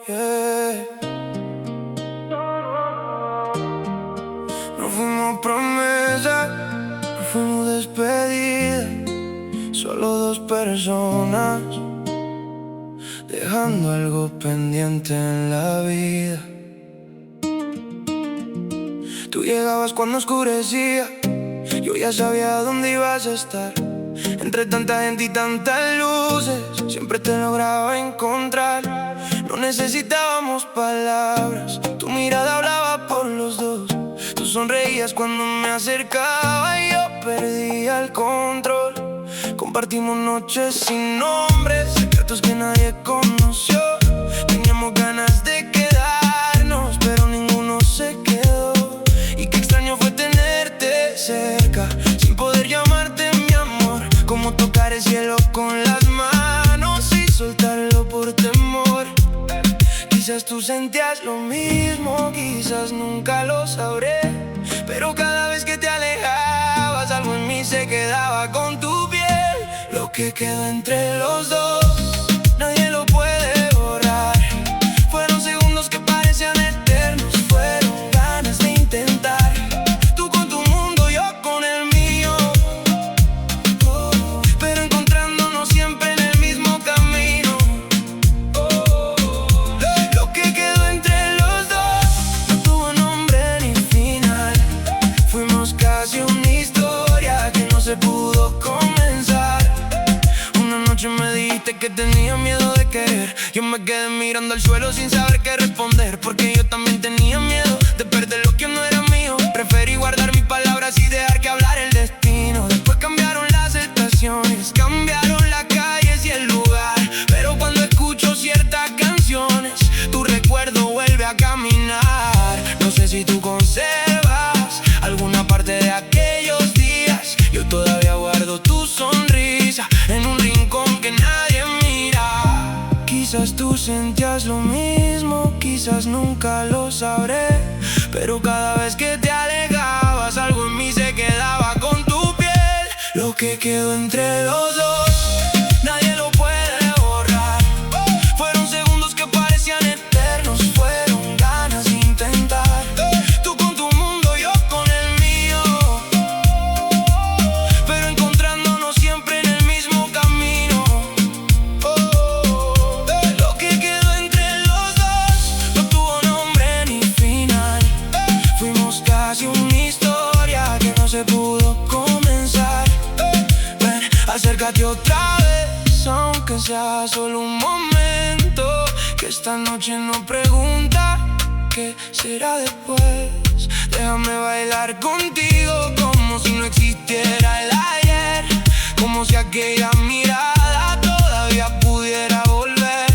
yeah. No fuimos promesa, no fuimos despedida. Solo dos personas dejando algo pendiente en la vida. Tú llegabas cuando oscurecía, yo ya sabía dónde ibas a estar. Entre tanta gente y tantas luces, siempre te lograba encontrar. No necesitábamos palabras, tu mirada hablaba por los dos. Tú sonreías cuando me acercaba y yo perdía el control. Compartimos noches sin nombres, secretos que nadie conoció. Teníamos ganas de quedarnos, pero ninguno se quedó. Y qué extraño fue tenerte cerca, sin poder llamarte mi amor. Como tocar el cielo con las manos y soltarlo por temor. Quizás tú sentías lo mismo, quizás nunca lo sabré. Pero cada vez que te alejabas, algo en mí se quedaba con tu piel. Lo que quedó entre los dos, nadie lo puede borrar. Fueron segundos que parecían eternos, fueron ganas de intentar. Tú con tu mundo, yo con el mío, pero encontrándonos siempre en el mismo camino. Lo que quedó entre los dos no tuvo nombre ni final. Fuimos casi una historia que no se pudo comenzar. Una noche me dijiste que tenía miedo de querer. Yo me quedé mirando al suelo sin saber qué responder, porque yo también tenía miedo de perder lo que no era mío. Preferí guardar mis palabras y dejar que hablara el destino. Después cambiaron las estaciones, cambiaron las calles y el lugar, pero cuando escucho ciertas canciones, tu recuerdo vuelve a caminar. No sé si tú conservas alguna parte de aquellos días. Yo todavía guardo tu sonrisa en un rincón que nadie mira. Quizás tú sentías lo mismo, quizás nunca lo sabré. Pero cada vez que te alejabas, algo en mí se quedaba con tu piel. Lo que quedó entre los dos, nadie lo puede borrar. Fueron segundos que parecían eternos, fueron ganas de intentar. Tú con tu mundo, yo con el mío, pero encontrándonos siempre en el mismo camino. Lo que quedó entre los dos no tuvo nombre ni final. Fuimos casi una historia que no se pudo comenzar. Ven, acércate otra vez, aunque sea solo un momento. Que esta noche no pregunta qué será después. Déjame bailar contigo como si no existiera el ayer, como si aquella mirada todavía pudiera volver.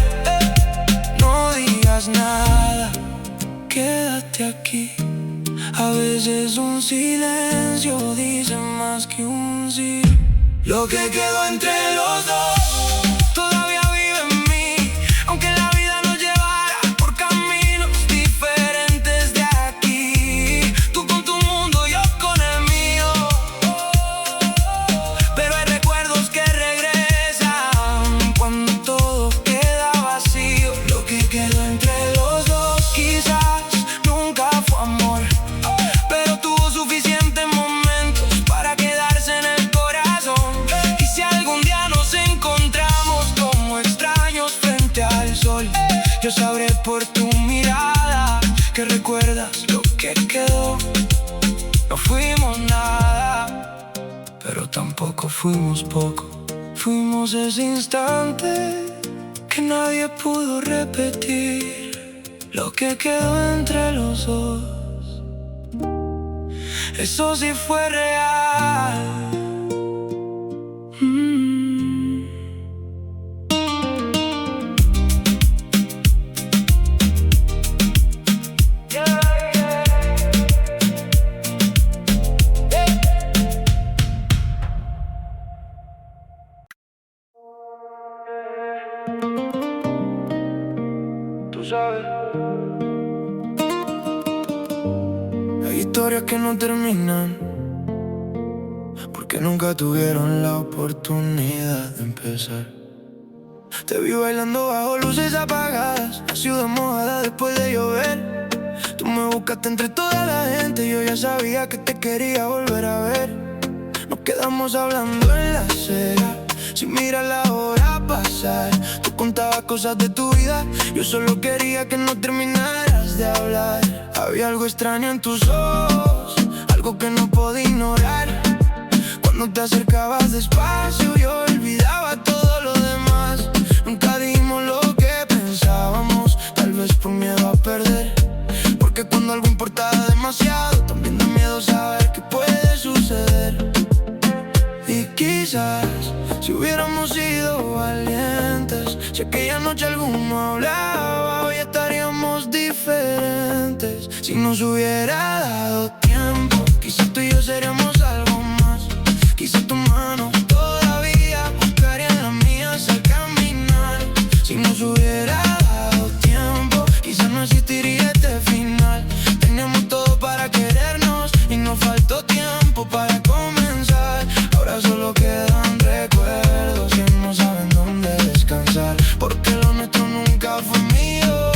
No digas nada, quédate aquí. A veces un silencio dice más que un sí. Lo que quedó entre los dos todavía vive en mí, aunque la vida nos llevara por caminos diferentes de aquí. Tú con tu mundo, yo con el mío, pero hay recuerdos que regresan cuando todo queda vacío. Lo que quedó entre los dos quizás nunca fue amor, pero tuvo suficientes momentos para quedarse en el corazón. Y si algún día nos encontramos como extraños frente al sol, yo sabré por tu mirada que recuerdas lo que quedó. No fuimos nada, pero tampoco fuimos poco. Fuimos ese instante que nadie pudo repetir. Lo que quedó entre los dos, eso sí fue real. Tú sabes, hay historias que no terminan porque nunca tuvieron la oportunidad de empezar. Te vi bailando bajo luces apagadas, la ciudad mojada después de llover. Tú me buscaste entre toda la gente, yo ya sabía que te quería volver a ver. Nos quedamos hablando en la acera, sin mirar la hora pasar. Tú contabas cosas de tu vida, yo solo quería que no terminaras de hablar. Había algo extraño en tus ojos, algo que no podía ignorar. Cuando te acercabas despacio, yo olvidaba todo lo demás. Nunca dijimos lo que pensábamos, tal vez por miedo a perder. Porque cuando algo importaba demasiado, también da miedo saber qué puede suceder. Y quizás, si hubiéramos sido valientes, si aquella noche alguno hablaba, hoy estaríamos diferentes. Si nos hubiera dado tiempo, quizás tú y yo seríamos algo más. Quizás tu mano todavía buscaría en las mías al caminar. Si nos hubiera dado tiempo, quizás no existiría este final. Teníamos todo para querernos y nos faltó tiempo para comenzar. Ahora solo quedan recuerdos que no saben dónde descansar. Porque lo nuestro nunca fue mío,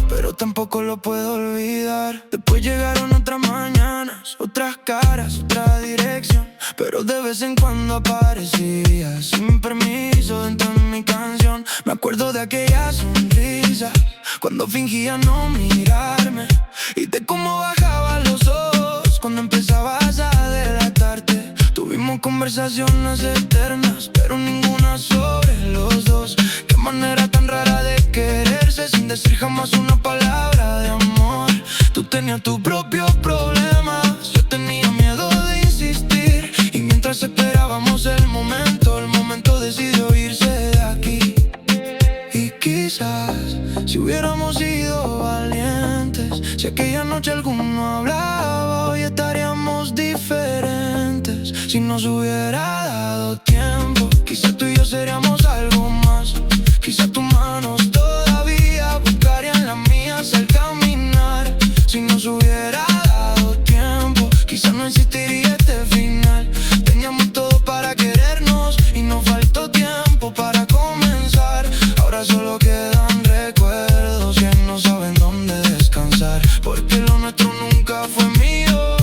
pero tampoco lo puedo olvidar. Después llegaron otras mañanas, otras caras, otra dirección, pero de vez en cuando aparecía sin permiso dentro de mi canción. Me acuerdo de aquella sonrisa cuando fingía no mirarme, y de cómo bajaba los ojos cuando empezabas a delatarte. Tuvimos conversaciones eternas, pero ninguna sobre los dos. Qué manera tan rara de quererse sin decir jamás una palabra de amor. Tú tenías tus propios problemas, yo tenía miedo de insistir. Y mientras esperábamos el momento decidió irse de aquí. Y quizás, si hubiéramos sido valientes, si aquella noche alguno hablaba, hoy estaríamos diferentes. Si nos hubiera dado tiempo, quizás tú y yo seríamos algo más. Quizás tus manos todavía buscarían las mías al caminar. Si nos hubiera dado tiempo, quizás no existiría este final. Teníamos todo para querernos y nos faltó tiempo para comenzar. Ahora solo quedan recuerdos que no saben dónde descansar. Porque lo nuestro nunca fue mío,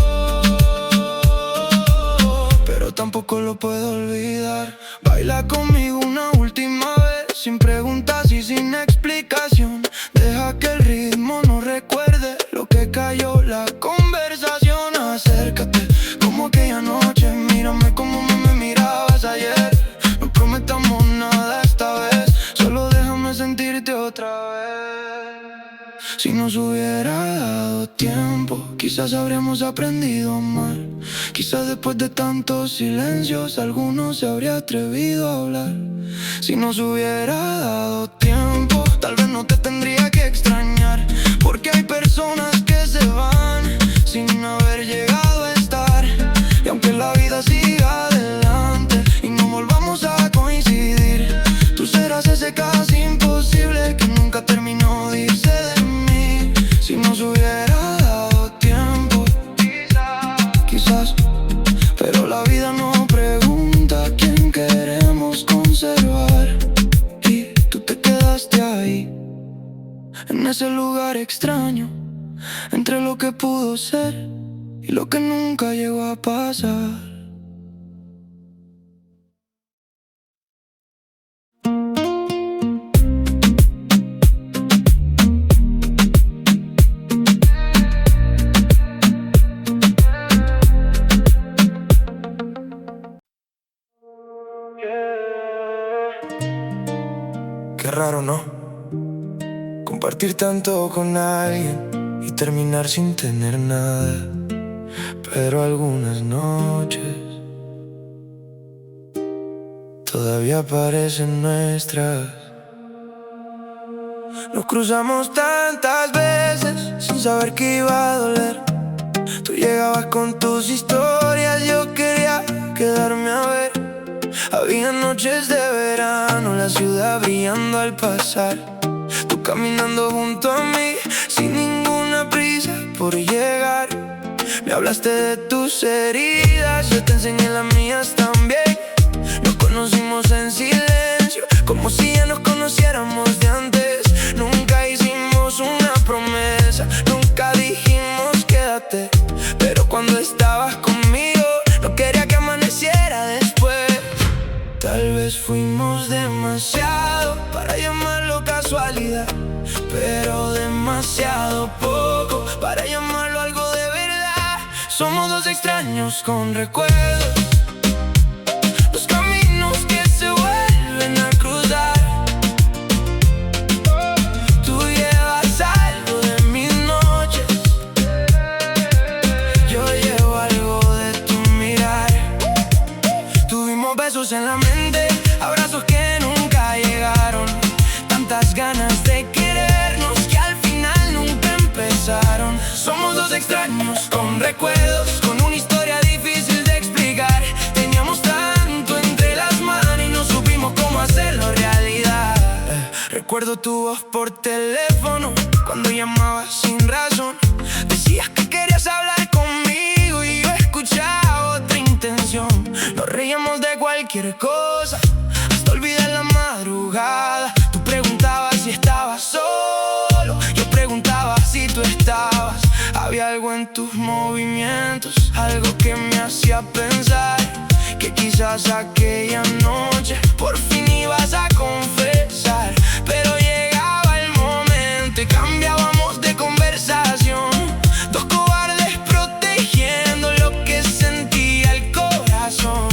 pero tampoco lo puedo olvidar. Baila conmigo una última vez, sin preguntas y sin explicación. Deja que el ritmo nos recuerde lo que cayó la conversación. Acércate como aquella noche, mírame como me mirabas ayer. No prometamos nada esta vez, solo déjame sentirte otra vez. Si nos hubiera dado tiempo, quizás habríamos aprendido a amar. Quizás después de tantos silencios, alguno se habría atrevido a hablar. Si nos hubiera dado tiempo, tal vez no te tendría que extrañar. Porque hay personas que se van sin haber llegado a estar. Y aunque la vida siga adelante y no volvamos a coincidir, tú serás ese casi imposible que nunca terminó de irse de mí. Si nos hubiera dado tiempo, quizás, pero la vida no pregunta a quién queremos conservar. Y tú te quedaste ahí, en ese lugar extraño, entre lo que pudo ser y lo que nunca llegó a pasar. Qué raro, ¿no? Compartir tanto con alguien y terminar sin tener nada. Pero algunas noches todavía parecen nuestras. Nos cruzamos tantas veces sin saber que iba a doler. Tú llegabas con tus historias, yo quería quedarme a ver. Había noches de verano, la ciudad brillando al pasar. Tú caminando junto a mí, sin ninguna prisa por llegar. Me hablaste de tus heridas, yo te enseñé las mías también. Nos conocimos en silencio, como si ya nos conociéramos de antes. Nunca hicimos una promesa, nunca dijimos quédate, pero cuando estabas conmigo no quería que amaneciera después. Tal vez fuimos demasiado para llamarlo casualidad, pero demasiado poco para llamarlo algo de verdad. Somos dos extraños con recuerdos, dos caminos que se vuelven a cruzar. Tú llevas algo de mis noches, yo llevo algo de tu mirar. Tuvimos besos en la mente, abrazos que nunca llegaron, tantas ganas de querernos que al final nunca empezaron. Somos dos extraños con recuerdos, con una historia difícil de explicar. Teníamos tanto entre las manos y no supimos cómo hacerlo realidad. Recuerdo tu voz por teléfono cuando llamabas sin razón. Decías que querías hablar conmigo y yo escuchaba otra intención. Nos reíamos de cualquier cosa hasta olvidar la madrugada. Tú preguntabas si estabas solo, yo preguntaba si tú estabas. Había algo en tus movimientos, algo que me hacía pensar que quizás aquella noche por fin ibas a confesar. Pero llegaba el momento y cambiábamos de conversación, dos cobardes protegiendo lo que sentía el corazón.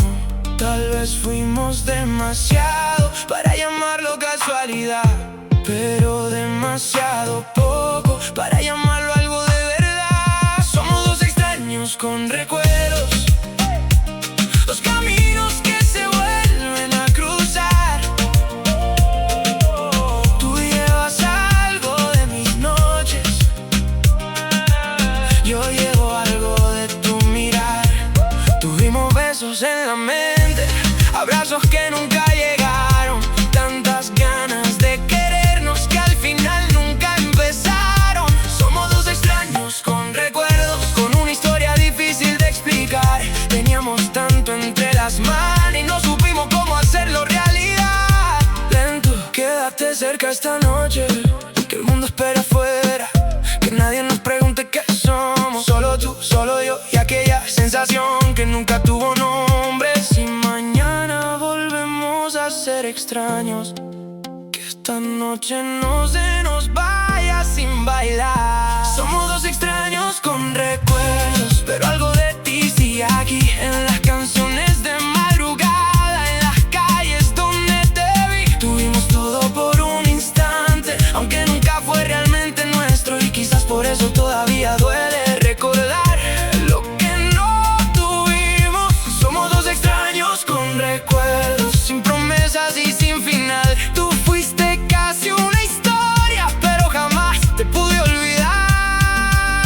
Tal vez fuimos demasiado para llamarlo casualidad, pero demasiado poco para llamarlo algo de verdad. Somos dos extraños con recuerdos, dos caminos que se vuelven a cruzar. Tú llevas algo de mis noches, yo llevo algo de tu mirar. Tuvimos besos en la mente, abrazos que nunca llegaron, tantas ganas de querernos que al final nunca empezaron. Somos dos extraños con recuerdos, con una historia difícil de explicar. Teníamos tanto entre las manos y no supimos cómo hacerlo realidad. Lento, quédate cerca esta noche, que el mundo espera afuera, que nadie nos pregunte qué somos. Solo tú, solo yo y aquella sensación que nunca tuvo nombre. Si mañana volvemos a ser extraños, que esta noche no se nos vaya sin bailar. Somos dos extraños con recuerdos, pero algo de ti sigue aquí, en las canciones de madrugada, en las calles donde te vi. Tuvimos todo por un instante, aunque nunca fue realmente nuestro, y quizás por eso todavía duele recordar lo que no tuvimos. Somos dos extraños con recuerdos, sin promesas y sin final. Tú fuiste casi una historia, pero jamás te pude olvidar.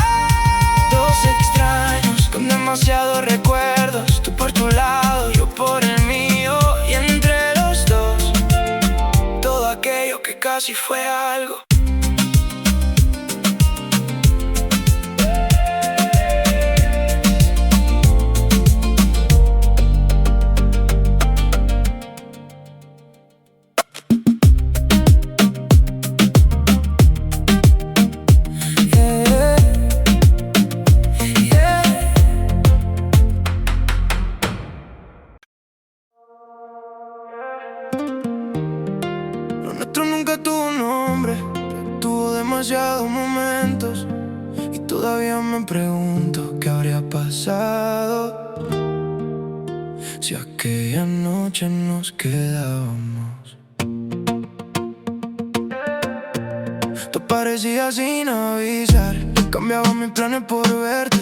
Dos extraños con demasiados recuerdos, tú por tu lado, yo por el mío, y entre los dos todo aquello que casi fue algo. Lo nuestro nunca tuvo nombre, pero tuvo demasiados momentos, y todavía me pregunto qué habría pasado si aquella noche nos quedábamos. Todo parecía sin avisar, cambiaba mis planes por verte.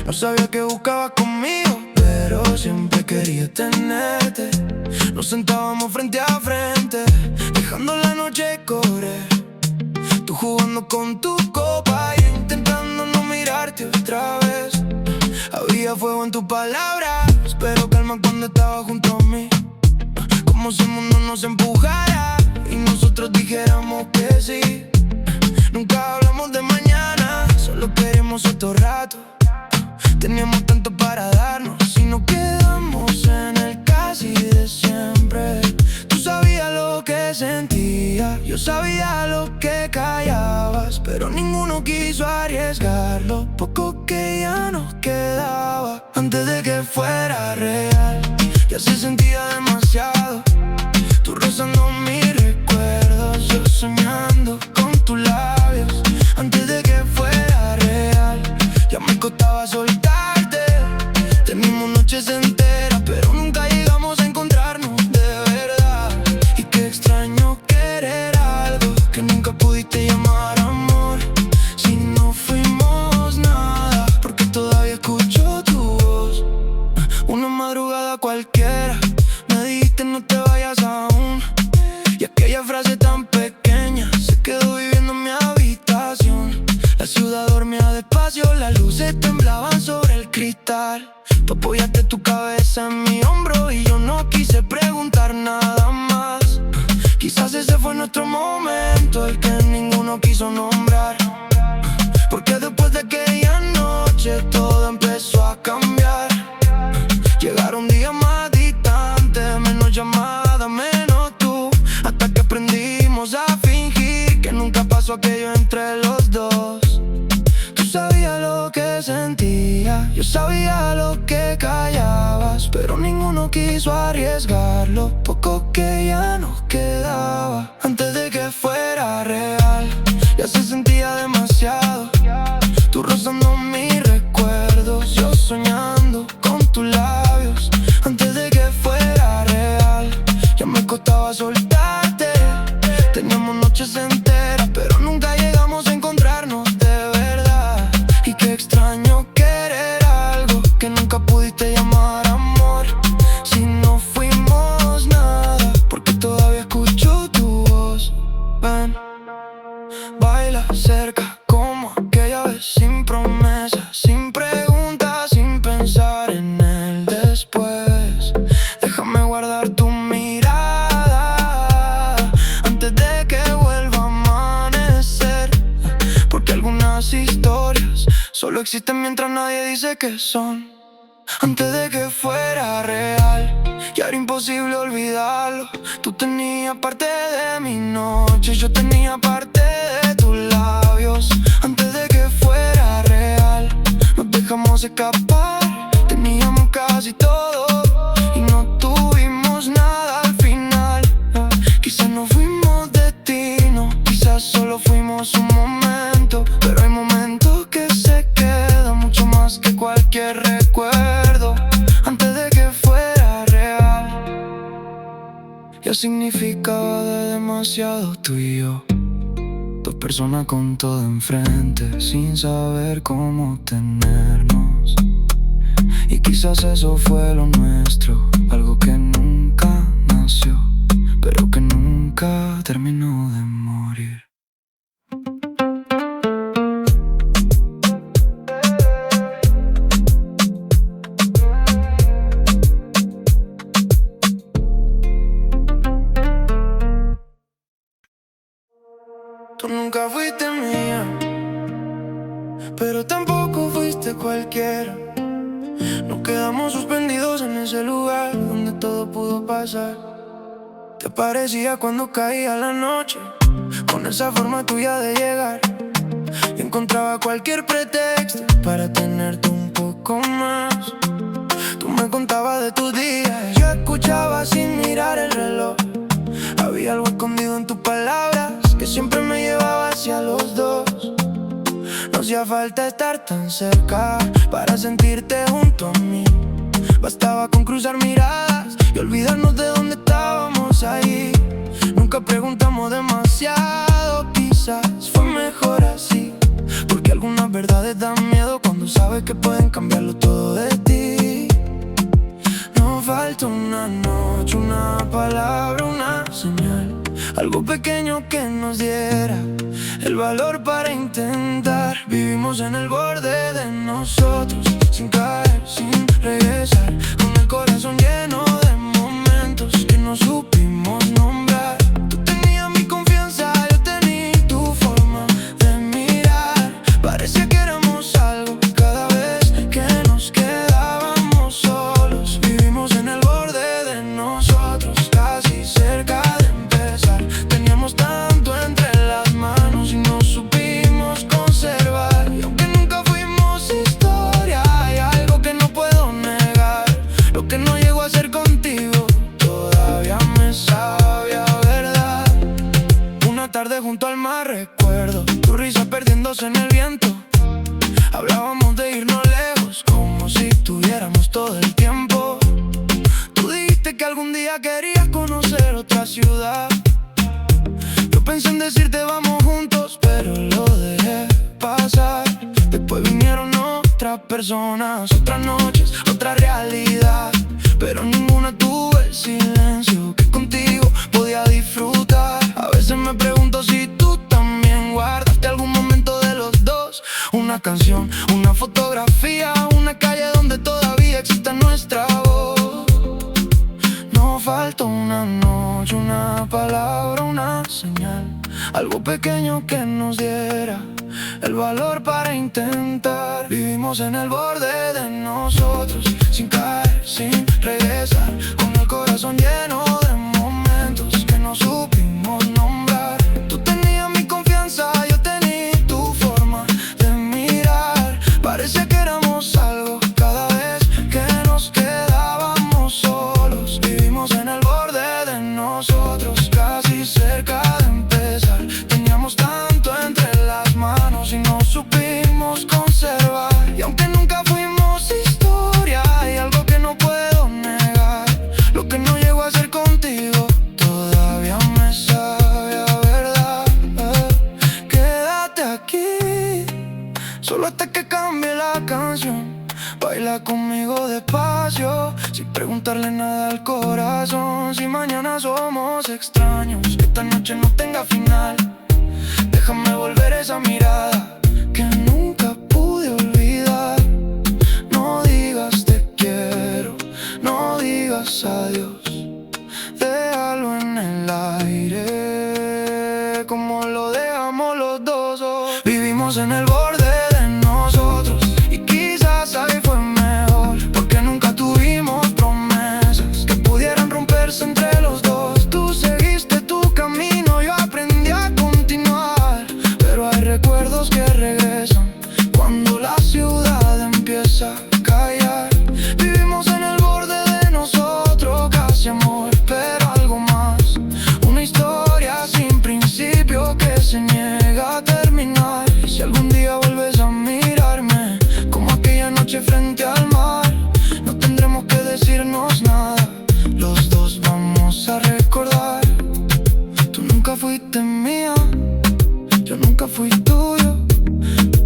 No sabía qué buscabas conmigo, pero siempre quería tenerte. Nos sentábamos frente a frente, dejando la noche correr. Tú jugando con tu copa y yo intentando no mirarte otra vez. Había fuego en tus palabras, pero calma cuando estabas junto a mí. Como si el mundo nos empujara y nosotros dijéramos que sí. Nunca hablamos de mañana, solo queremos otro rato. Teníamos tanto para darnos y nos quedamos en el casi de siempre. que sentía, yo sabía lo que callabas, pero ninguno quiso arriesgar lo poco que ya nos quedaba. Antes de que fuera real, ya se sentía demasiado. Tú rozando mis recuerdos, yo soñando con tus labios. Antes de que fuera real, ya me costaba soltarte. Tenimos noches enteras, pero nunca llegamos a encontrarnos de verdad. Y qué extraño querer algo que nunca pudiste llamar amor. Si no fuimos nada, porque todavía escucho tu voz. Una madrugada cualquiera, me dijiste no te vayas aún. Y aquella frase tan pequeña se quedó viviendo en mi habitación. La ciudad dormía despacio, las luces temblaban sobre el cristal. Tú apoyaste tu cabeza en mi hombro y yo no quise preguntar nada más. Quizás ese fue nuestro momento, el que ninguno quiso nombrar. Porque después de aquella noche todo empezó a cambiar. Llegaron días más distantes, menos llamadas, menos tú. Hasta que aprendimos a fingir que nunca pasó aquello entre los dos. Tú sabías lo que sentía, yo sabía lo que callabas, pero ninguno quiso arriesgar lo poco que ya nos quedaba. Antes de que fuera real, ya se sentía demasiado. Tú rozando mis recuerdos, yo soñando con tus labios. Antes de que fuera real, ya me costaba soltarte. Teníamos noches enteras, pero nunca llegamos a encontrarnos de verdad. Y qué extraño querer algo que nunca pudiste llamar amor. Si no fuimos nada, porque todavía escucho tu voz. Ven, baila cerca como aquella vez, sin promesas, sin preguntas, sin pensar en el después. Déjame guardar tu mirada antes de que vuelva a amanecer. Porque algunas historias solo existen mientras nadie dice que son. Antes de que fuera real, ya era imposible olvidarlo. Tú tenías parte de mi noche, yo tenía parte de tus labios. Antes de que fuera real, nos dejamos escapar. Teníamos casi todo y no tuvimos nada al final. Quizás no fuimos destino, quizás solo fuimos un momento. Pero hay momentos que se quedan mucho más que cualquier recuerdo. Antes de que fuera real, ya significaba de demasiado tú y yo. Dos personas con todo enfrente, sin saber cómo tenernos. Y quizás eso fue lo nuestro, algo que nunca nació, pero que nunca terminó de morir. Tú nunca fuiste mía, pero tampoco fuiste cualquiera. Nos quedamos suspendidos en ese lugar donde todo pudo pasar. Te aparecía cuando caía la noche, con esa forma tuya de llegar. Y encontraba cualquier pretexto para tenerte un poco más. Tú me contabas de tus días, yo escuchaba sin mirar el reloj. Había algo escondido en tus palabras que siempre me llevaba hacia los dos. No hacía falta estar tan cerca para sentirte junto a mí. Bastaba con cruzar miradas y olvidarnos de dónde estábamos ahí. Nunca preguntamos demasiado, quizás fue mejor así. Porque algunas verdades dan miedo cuando sabes que pueden cambiarlo todo de ti. No falta una noche, una palabra, una señal, algo pequeño que nos diera el valor para intentar. Vivimos en el borde de nosotros, sin caer, sin regresar, con el corazón lleno de momentos que no supimos nombrar. Tú tenías mi confianza, yo tenía tu forma de mirar. Parecía que éramos algo cada vez que nos quedábamos solos. Vivimos en el borde de nosotros, casi cerca de empezar. ciudad. Yo pensé en decirte vamos juntos, pero lo dejé pasar. Después vinieron otras personas, otras noches, otra realidad, pero ninguna tuvo el silencio que contigo podía disfrutar. A veces me pregunto si tú también guardaste algún momento de los dos, una canción, una fotografía, una calle donde todavía existe nuestra voz. No falta una noche, una palabra, una señal, algo pequeño que nos diera el valor para intentar. Vivimos en el borde de nosotros, sin caer, sin regresar, con el corazón lleno de momentos que no supimos nombrar. Tú tenías mi confianza, yo tenía tu forma de mirar. Parecía que éramos algo cada vez que nos quedábamos solos. Vivimos en el borde de nosotros, casi cerca de empezar. Teníamos tanto entre las manos y no supimos conservar. Y aunque nunca fuimos historia, hay algo que no puedo negar. Lo que no llego a hacer contigo todavía me sabe a verdad. Quédate aquí, solo hasta que cambie la canción. Baila conmigo despacio, sin preguntarle nada al corazón. Si mañana somos extraños, que esta noche no tenga final. Déjame volver esa mirada que nunca pude olvidar. No digas te quiero, no digas adiós. Déjalo en el aire, como lo dejamos los dos. Vivimos en el borde de nosotros y quizás ahí fue mejor, porque nunca tuvimos promesas que pudieran romperse entre los dos. Tú seguiste tu camino, yo aprendí a continuar, pero hay recuerdos que regresan cuando la ciudad empieza a callar. Vivimos en el borde de nosotros, casi amor, pero algo más. Una historia sin principio que se niega a terminar. Si algún día vuelves a mirarme como aquella noche frente al mar, no tendremos que decirnos nada, los dos vamos a recordar. Tú nunca fuiste mía, yo nunca fui tuyo,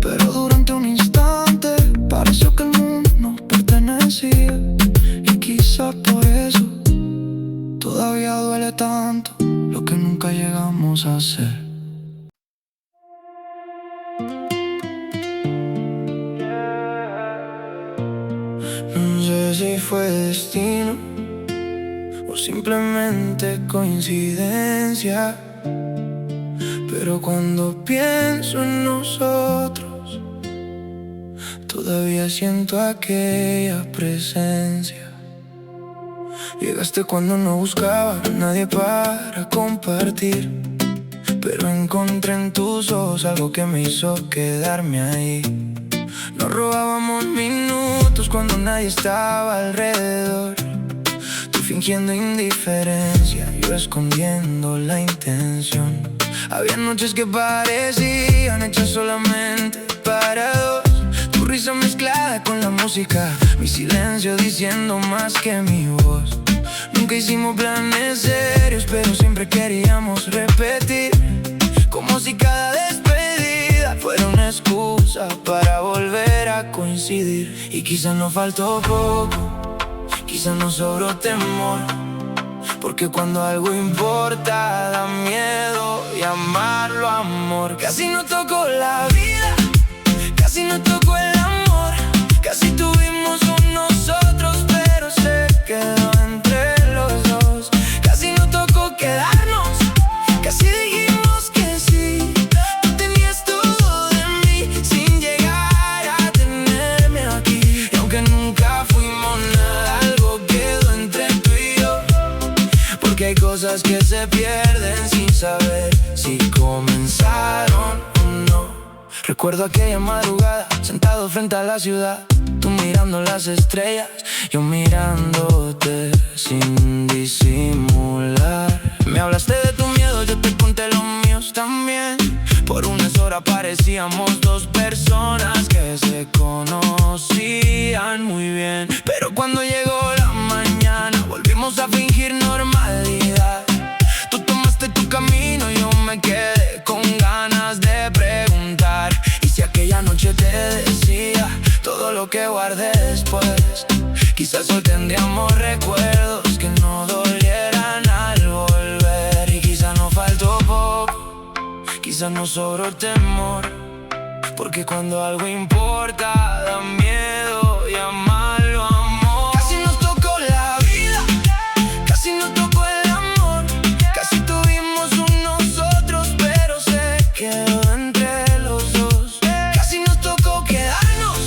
pero durante un instante pareció que el mundo nos pertenecía. Y quizá por eso todavía duele tanto lo que nunca llegamos a hacer. No sé si fue destino o simplemente coincidencia, pero cuando pienso en nosotros, todavía siento aquella presencia. Llegaste cuando no buscaba a nadie para compartir, pero encontré en tus ojos algo que me hizo quedarme ahí. Nos robábamos minutos cuando nadie estaba alrededor, tú fingiendo indiferencia, yo escondiendo la intención. Había noches que parecían hechas solamente para dos, tu risa mezclada con la música, mi silencio diciendo más que mi voz. Nunca hicimos planes serios, pero siempre queríamos repetir, como si cada despedida fuera una excusa para volver a coincidir. Y quizás nos faltó poco, quizás nos sobró temor, porque cuando algo importa da miedo llamarlo amor. Casi nos tocó la vida, casi nos tocó el amor, casi tuvimos un nosotros, pero se quedó entre los dos. Casi nos tocó quedarnos, casi dijimos que sí. Tú tenías todo de mí sin llegar a tenerme aquí. Y aunque nunca fuimos nada, algo quedó entre tú y yo, porque hay cosas que se pierden sin saber si comenzaron o no. Recuerdo aquella madrugada, sentado frente a la ciudad, tú mirando las estrellas, yo mirándote sin disimular. Me hablaste de tu miedo, yo te conté los míos también. Por unas horas parecíamos dos personas que se conocían muy bien, pero cuando llegó la mañana volvimos a fingir normalidad. Tú Quizás hoy tendríamos recuerdos que no dolieran al volver. Y quizás nos faltó poco, quizás nos sobró temor, porque cuando algo importa da miedo llamarlo amor. Casi nos tocó la vida, casi nos tocó el amor, casi tuvimos un nosotros, pero se quedó entre los dos. Casi nos tocó quedarnos,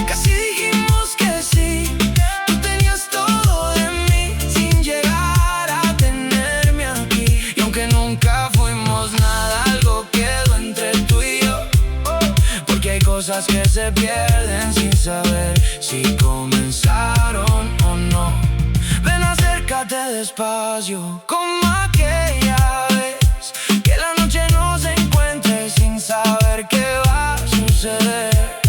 casi dijimos que sí. Tú tenías todo de mí sin llegar a tenerme aquí. Y aunque nunca fuimos nada, algo quedó entre tú y yo, porque hay cosas que se pierden sin saber si comenzaron o no. Ven, acércate despacio, como aquella vez que la noche nos encuentre sin saber qué va a suceder.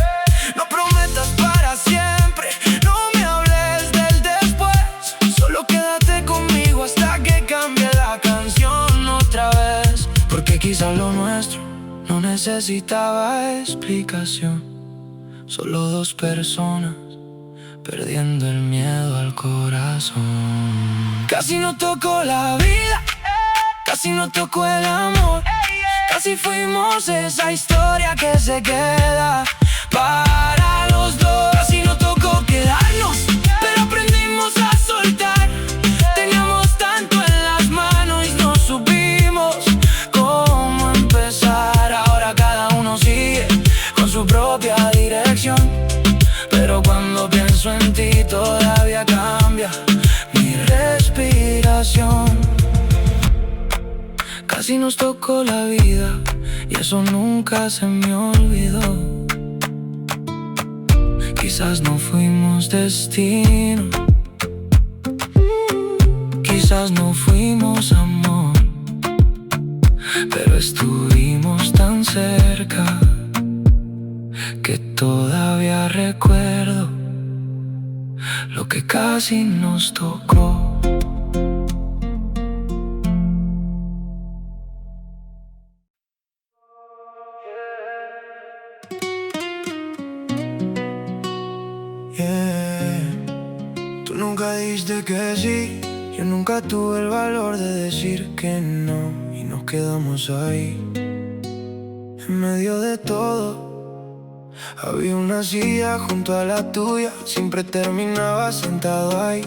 No prometas para siempre, no me hables del después. Solo quédate conmigo hasta que cambie la canción otra vez, porque quizás lo nuestro no necesitaba explicación. Solo dos personas perdiendo el miedo al corazón. Casi nos tocó la vida, casi nos tocó el amor, casi fuimos esa historia que se queda para los dos. Casi nos tocó quedarnos, pero aprendimos a soltar. Teníamos tanto en las manos y no supimos cómo empezar. Ahora cada uno sigue con su propia dirección, pero cuando pienso en ti todavía cambia mi respiración. Casi nos tocó la vida y eso nunca se me olvidó. Quizás no fuimos destino, quizás no fuimos amor, pero estuvimos tan cerca que todavía recuerdo lo que casi nos tocó. Tú nunca dijiste que sí, yo nunca tuve el valor de decir que no, y nos quedamos ahí. En medio de todo había una silla junto a la tuya, siempre terminaba sentado ahí.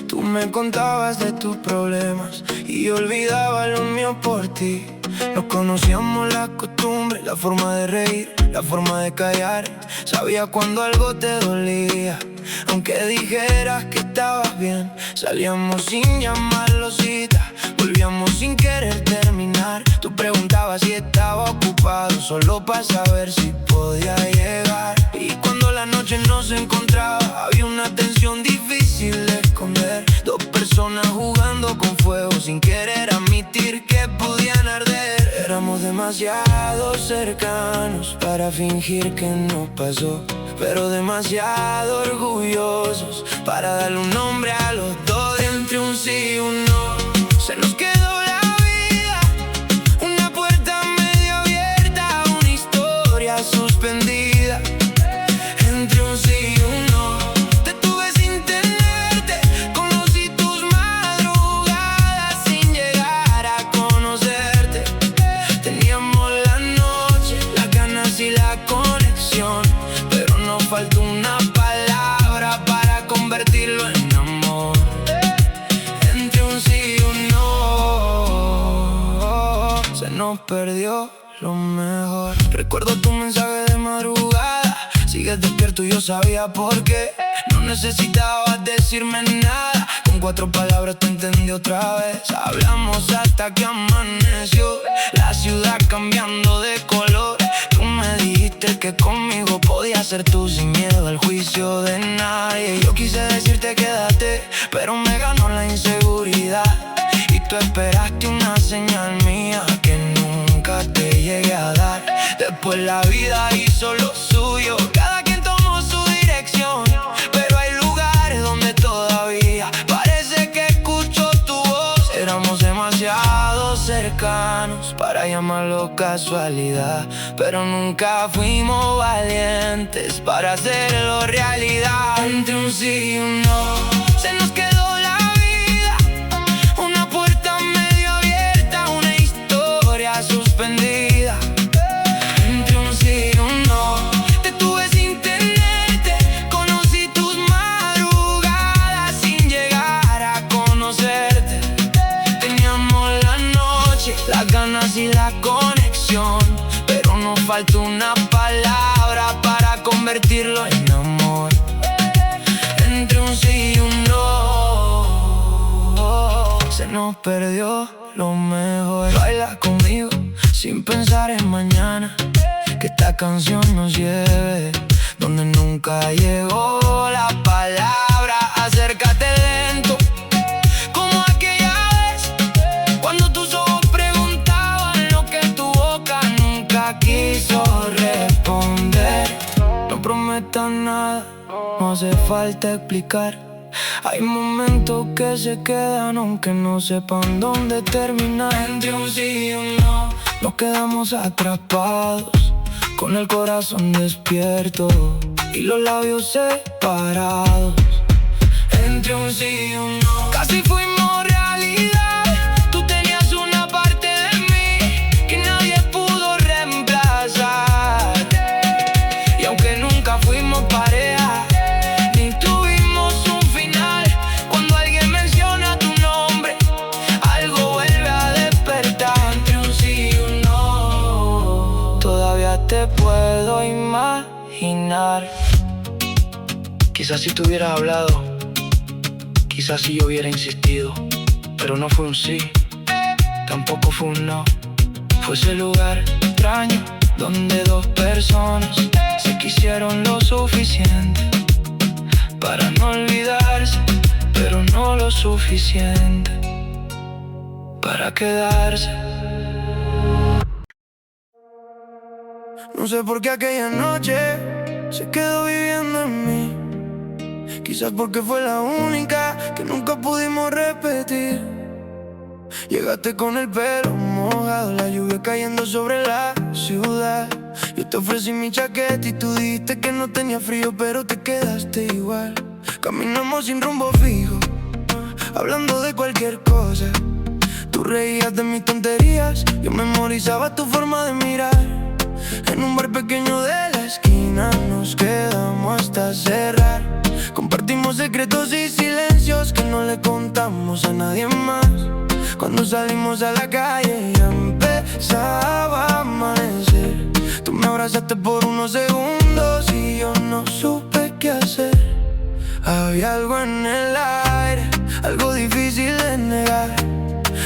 Tú me contabas de tus problemas y yo olvidaba lo mío por ti. Nos conocíamos la costumbre, la forma de reír, la forma de callar. Sabía cuando algo te dolía, aunque dijeras que estabas bien. Salíamos sin llamarlo cita, volvíamos sin querer terminar. Tú preguntabas si estaba ocupado, solo para saber si podía llegar. Y cuando la noche no se encontraba, había una tensión difícil de esconder. Dos personas jugando con fuego sin querer admitir que podían arder. Éramos demasiado cercanos para fingir que no pasó, pero demasiado orgullosos para darle un nombre a los dos. Entre un sí y un no se nos quedó la vida, una puerta medio abierta, una historia suspendida. Entre un sí y un no te tuve sin tenerte, conocí tus madrugadas sin llegar a conocerte. Teníamos la noche, las ganas y la conexión, pero nos faltó una palabra para convertirlo en amor. Entre un sí y un no se nos perdió lo mejor. Recuerdo tu mensaje de madrugada, sigues despierto y yo sabía por qué. No necesitabas decirme nada, con 4 palabras te entendí otra vez. Hablamos hasta que amaneció, la ciudad cambiando de color. Tú me dijiste que conmigo podías ser tú sin miedo al juicio de nadie. Yo quise decirte quédate, pero me ganó la inseguridad. Y tú esperaste una señal mía que nunca te llegué a dar. Después la vida hizo lo suyo, cada quien tomó su dirección, pero hay lugares donde todavía parece que escucho tu voz. Éramos demasiado cercanos para llamarlo casualidad, pero nunca fuimos valientes para hacerlo realidad. Entre un sí y un no se nos quedó la vida, una puerta medio abierta, una historia suspendida. Entre un sí y un no te tuve sin tenerte, conocí tus madrugadas sin llegar a conocerte. Teníamos la noche, las ganas y la conexión, pero nos faltó una palabra para convertirlo en amor. Entre un sí y un no se nos perdió lo mejor. Baila conmigo sin pensar en mañana, que esta canción nos lleve donde nunca llegó la palabra. Acércate lento, como aquella vez, cuando tus ojos preguntaban lo que tu boca nunca quiso responder. No prometas nada, no hace falta explicar. Hay momentos que se quedan aunque no sepan dónde terminar. Entre un sí y un no nos quedamos atrapados, con el corazón despierto y los labios separados. Entre un sí y un no casi fuimos realidad. Tú tenías una parte de mí que nadie pudo reemplazar, y aunque nunca fuimos pareja ni tuvimos un final, cuando alguien menciona tu nombre algo vuelve a despertar. Entre un sí y un no todavía te puedo imaginar. Quizás si te hubieras hablado, quizás si yo hubiera insistido, pero no fue un sí, tampoco fue un no. Fue ese lugar extraño donde dos personas se quisieron lo suficiente para no olvidarse, pero no lo suficiente para quedarse. No sé por qué aquella noche se quedó viviendo en mí. Quizás porque fue la única que nunca pudimos repetir. Llegaste con el pelo mojado, la lluvia cayendo sobre la ciudad. Yo te ofrecí mi chaqueta y tú dijiste que no tenía frío, pero te quedaste igual. Caminamos sin rumbo fijo, hablando de cualquier cosa. Tú reías de mis tonterías, yo memorizaba tu forma de mirar. En un bar pequeño de la esquina nos quedamos hasta cerrar. Compartimos secretos y silencios que no le contamos a nadie más. Cuando salimos a la calle ya empezaba a amanecer. Tú me abrazaste por unos segundos y yo no supe qué hacer. Había algo en el aire, algo difícil de negar,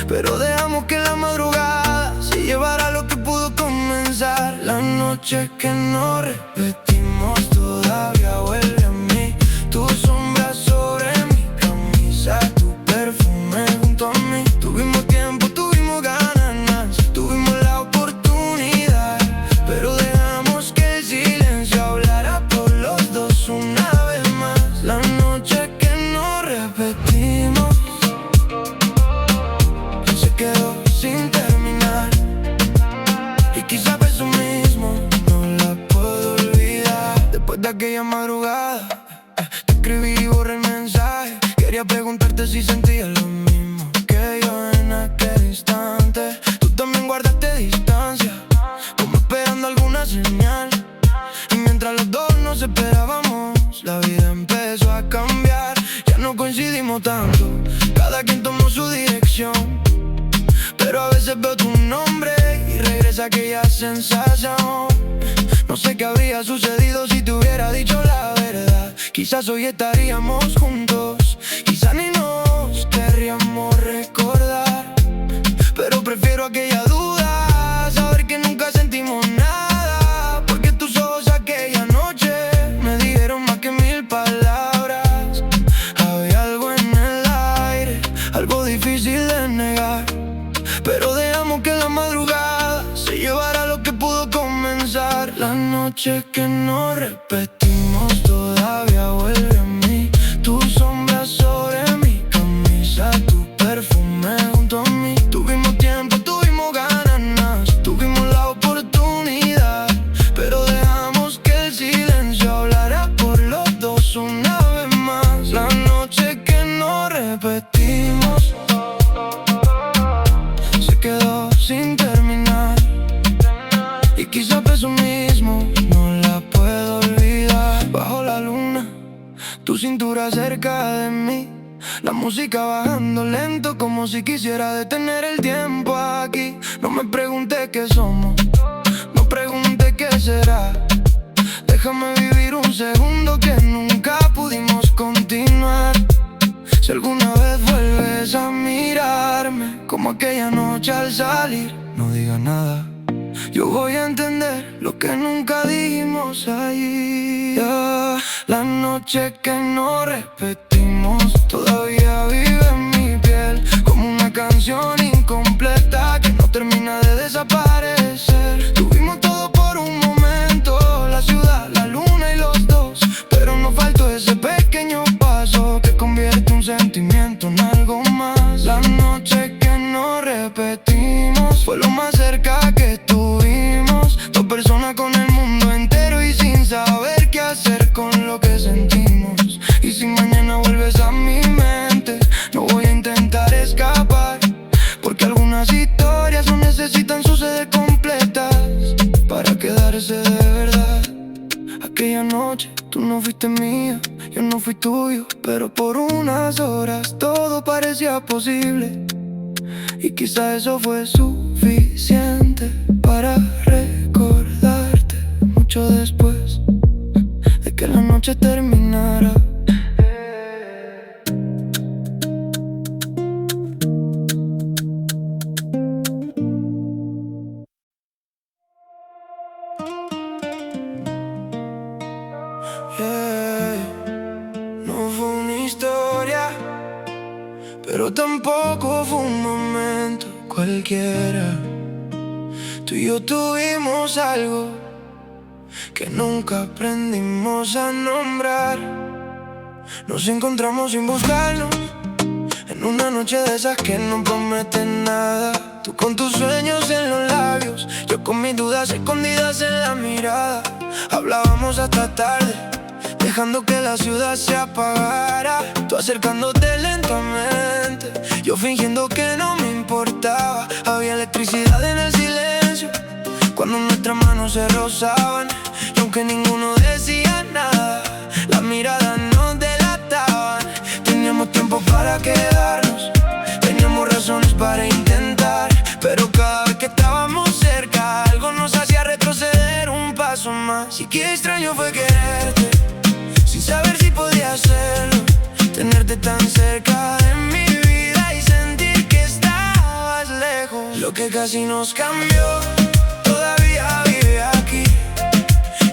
pero dejamos que la madrugada se llevara lo que pudo comenzar. La noche que no repetimos todavía vuelve a mí. Tu sombra sobre mi camisa, tu perfume junto a mí. Tuvimos tiempo, tuvimos ganas, tuvimos la oportunidad, pero dejamos que el silencio hablara por los dos una vez más. La noche que no repetimos se quedó sin terminar, y quizás eso mismo no la puedo olvidar. Después de aquella madrugada te escribí y borré el mensaje. Quería preguntarte si sentías lo mismo que yo en aquel instante. Tú también guardaste distancia, como esperando alguna señal. Y mientras los dos nos esperábamos, la vida empezó a cambiar. Ya no coincidimos tanto, cada quien tomó su dirección, pero a veces veo tu nombre y regresa aquella sensación. No sé qué habría sucedido si te hubiera dicho la verdad. Quizás hoy estaríamos juntos, quizás ni nos querríamos recordar, pero prefiero aquella duda, saber que nunca sentimos nada. Porque tus ojos aquella noche me dijeron más que mil palabras. Había algo en el aire, algo difícil de negar, pero dejamos que la madrugada se llevara lo que pudo comenzar. La noche que no repetimos todavía vuelve a mí. Tu sombra sobre mi camisa, tu perfume junto a mí. Tuvimos tiempo, sin terminar. Y quizá por eso mismo no la puedo olvidar. Bajo la luna, tu cintura cerca de mí, la música bajando lento como si quisiera detener el tiempo aquí. No me preguntes qué somos, no preguntes qué será. Déjame vivir un segundo que nunca pudimos continuar. Si alguna vez vuelves a mirarme como aquella noche al salir, no digas nada, yo voy a entender lo que nunca dijimos allí. La noche que no repetimos todavía vive en mi piel, como una canción incompleta que no termina de desaparecer. Tuvimos todo por un momento, la ciudad, la luna y los dos, pero nos faltó ese pequeño paso que convierte un sentimiento en algo más. La noche que no repetimos fue lo más cerca que estuvimos, dos personas con el mundo entero y sin saber qué hacer con lo que sentimos. Y si mañana vuelves a mi mente, no voy a intentar escapar, porque algunas historias no necesitan suceder completas para quedarse de verdad. Aquella noche tú no fuiste mía, yo no fui tuyo, pero por unas horas todo parecía posible. Y quizá eso fue suficiente para recordarte mucho después de que la noche terminara. No fue una historia, pero tampoco fue un momento cualquiera. Tú y yo tuvimos algo que nunca aprendimos a nombrar. Nos encontramos sin buscarnos, en una noche de esas que no prometen nada. Tú con tus sueños en los labios, yo con mis dudas escondidas en la mirada. Hablábamos hasta tarde, dejando que la ciudad se apagara. Tú acercándote lentamente, yo fingiendo que no me importaba. Había electricidad en el silencio, cuando nuestras manos se rozaban. Y aunque ninguno decía nada, las miradas nos delataban. Teníamos tiempo para quedarnos, teníamos razones para intentar, pero cada vez que estábamos cerca, algo nos hacía retroceder un paso más. Y qué extraño fue quererte, sin saber si podía hacerlo, tenerte tan cerca de mi vida y sentir que estabas lejos. Lo que casi nos cambió todavía vive aquí,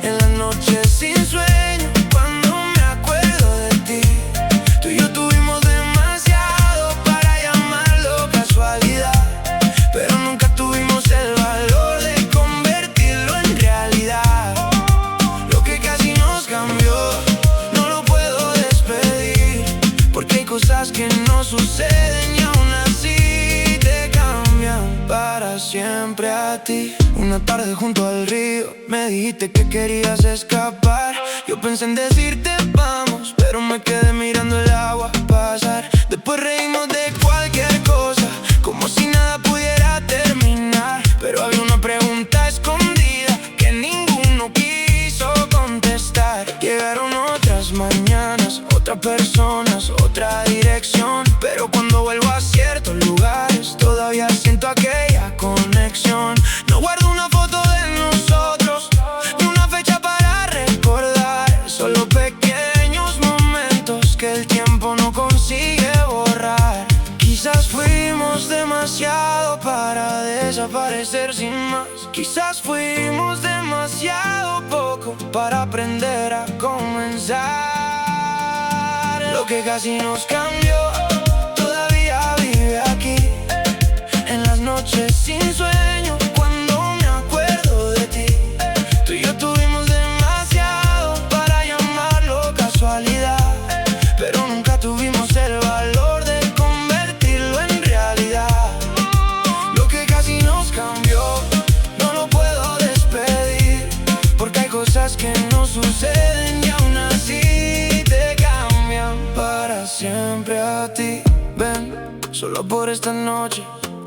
en las noches sin sueño, cuando me acuerdo de ti. Tú y yo tuvimos demasiado para llamarlo casualidad, pero nunca tuvimos el valor de convertirlo en realidad. Lo que casi nos cambió no lo puedo despedir, porque hay cosas que no suceden y aún así te cambian para siempre a ti. Una tarde junto al río me dijiste que querías escapar. Yo pensé en decirte vamos, pero me quedé mirando el agua pasar. Después reímos de cualquier cosa, como si nada pudiera terminar. Pero había una pregunta escondida que ninguno quiso contestar. Llegaron otras mañanas, otras personas, otra dirección, pero cuando vuelvo a ciertos lugares todavía siento aquella conexión. No guardo una foto de nosotros, ni una fecha para recordar, solo pequeños momentos que el tiempo no consigue borrar. Quizás fuimos demasiado para desaparecer sin más, quizás fuimos demasiado poco para aprender a comenzar. Lo que casi nos cambió todavía vive aquí, en las noches sin sueño, cuando me acuerdo de ti. Tú y yo tuvimos demasiado para llamarlo casualidad, pero nunca tuvimos el valor de convertirlo en realidad. Lo que casi nos cambió no lo puedo despedir, porque hay cosas que no suceden y aún así te cambian para siempre a ti. Ven, solo por esta noche,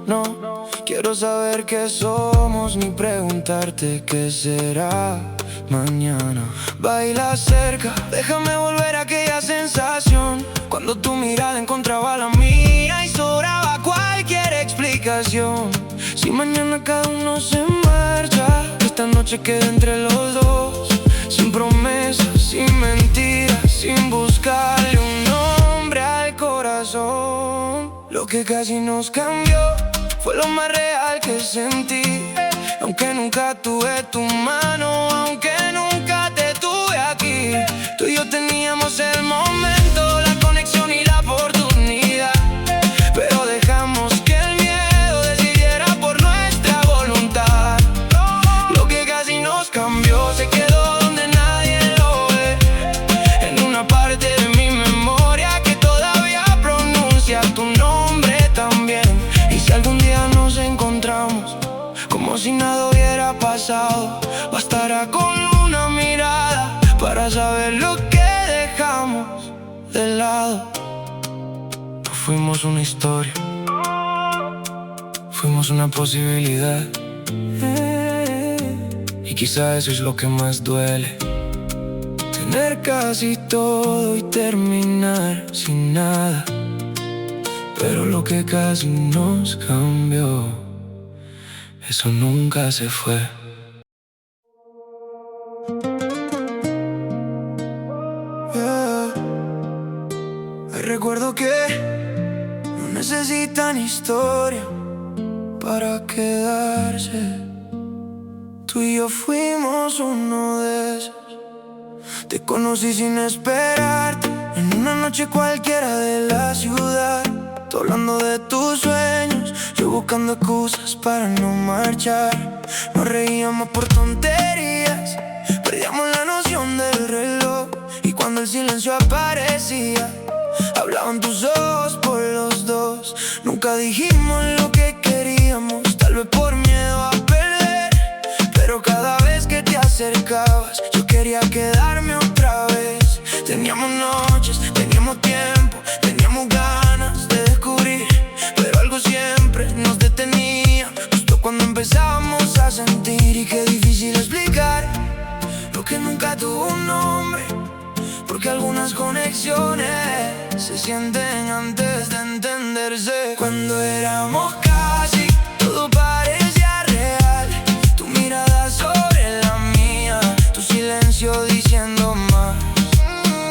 no quiero saber qué somos ni preguntarte qué será mañana. Baila cerca, déjame volver a aquella sensación cuando tu mirada encontraba la mía y sobraba cualquier explicación. Si mañana cada uno se marcha, esta noche queda entre los dos, sin promesas, sin mentiras, sin buscarle un nombre al corazón. Lo que casi nos cambió fue lo más real que sentí. Aunque nunca tuve tu mano, aunque nunca te tuve aquí, tú y yo teníamos el momento, la conexión y la oportunidad. Pero dejamos que el miedo decidiera por nuestra voluntad. Lo que casi nos cambió se quedó donde nadie lo ve, en una parte de mi memoria que todavía pronuncia tu nombre también. Y si algún día nos encontramos, como si nada hubiera pasado, bastará con una mirada para saber lo que dejamos de lado. No fuimos una historia, fuimos una posibilidad. Y quizá eso es lo que más duele, tener casi todo y terminar sin nada. Pero lo que casi nos cambió, eso nunca se fue. Ay, recuerdo que no necesitan historia para quedarse. Tú y yo fuimos uno de esos. Te conocí sin esperarte, en una noche cualquiera de la ciudad. Tú hablando de tus sueños, yo buscando excusas para no marchar. Nos reíamos por tonterías, perdíamos la noción del reloj. Y cuando el silencio aparecía, hablaban tus ojos por los dos. Nunca dijimos lo que queríamos, tal vez por miedo a perder. Pero cada vez que te acercabas, yo quería quedarme otra vez. Teníamos noches, teníamos tiempo, teníamos ganas de descubrir, pero algo siempre nos detenía, justo cuando empezábamos a sentir. Y qué difícil explicar lo que nunca tuvo un nombre, porque algunas conexiones se sienten antes de entenderse. Cuando éramos casi, todo parecía real, tu mirada sobre la mía, tu silencio diciendo más.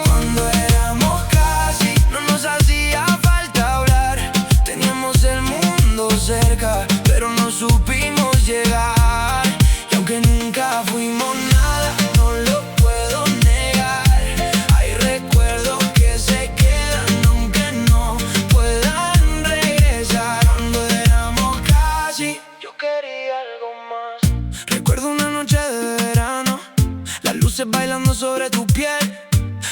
Cuando éramos casi, no nos hacía falta hablar, teníamos el mundo cerca, pero no supimos llegar. Y aunque nunca fuimos nada, no lo puedo negar. Hay recuerdos que se quedan aunque no puedan regresar. Cuando éramos casi, yo quería algo más. Recuerdo una noche de verano, las luces bailando sobre tu piel.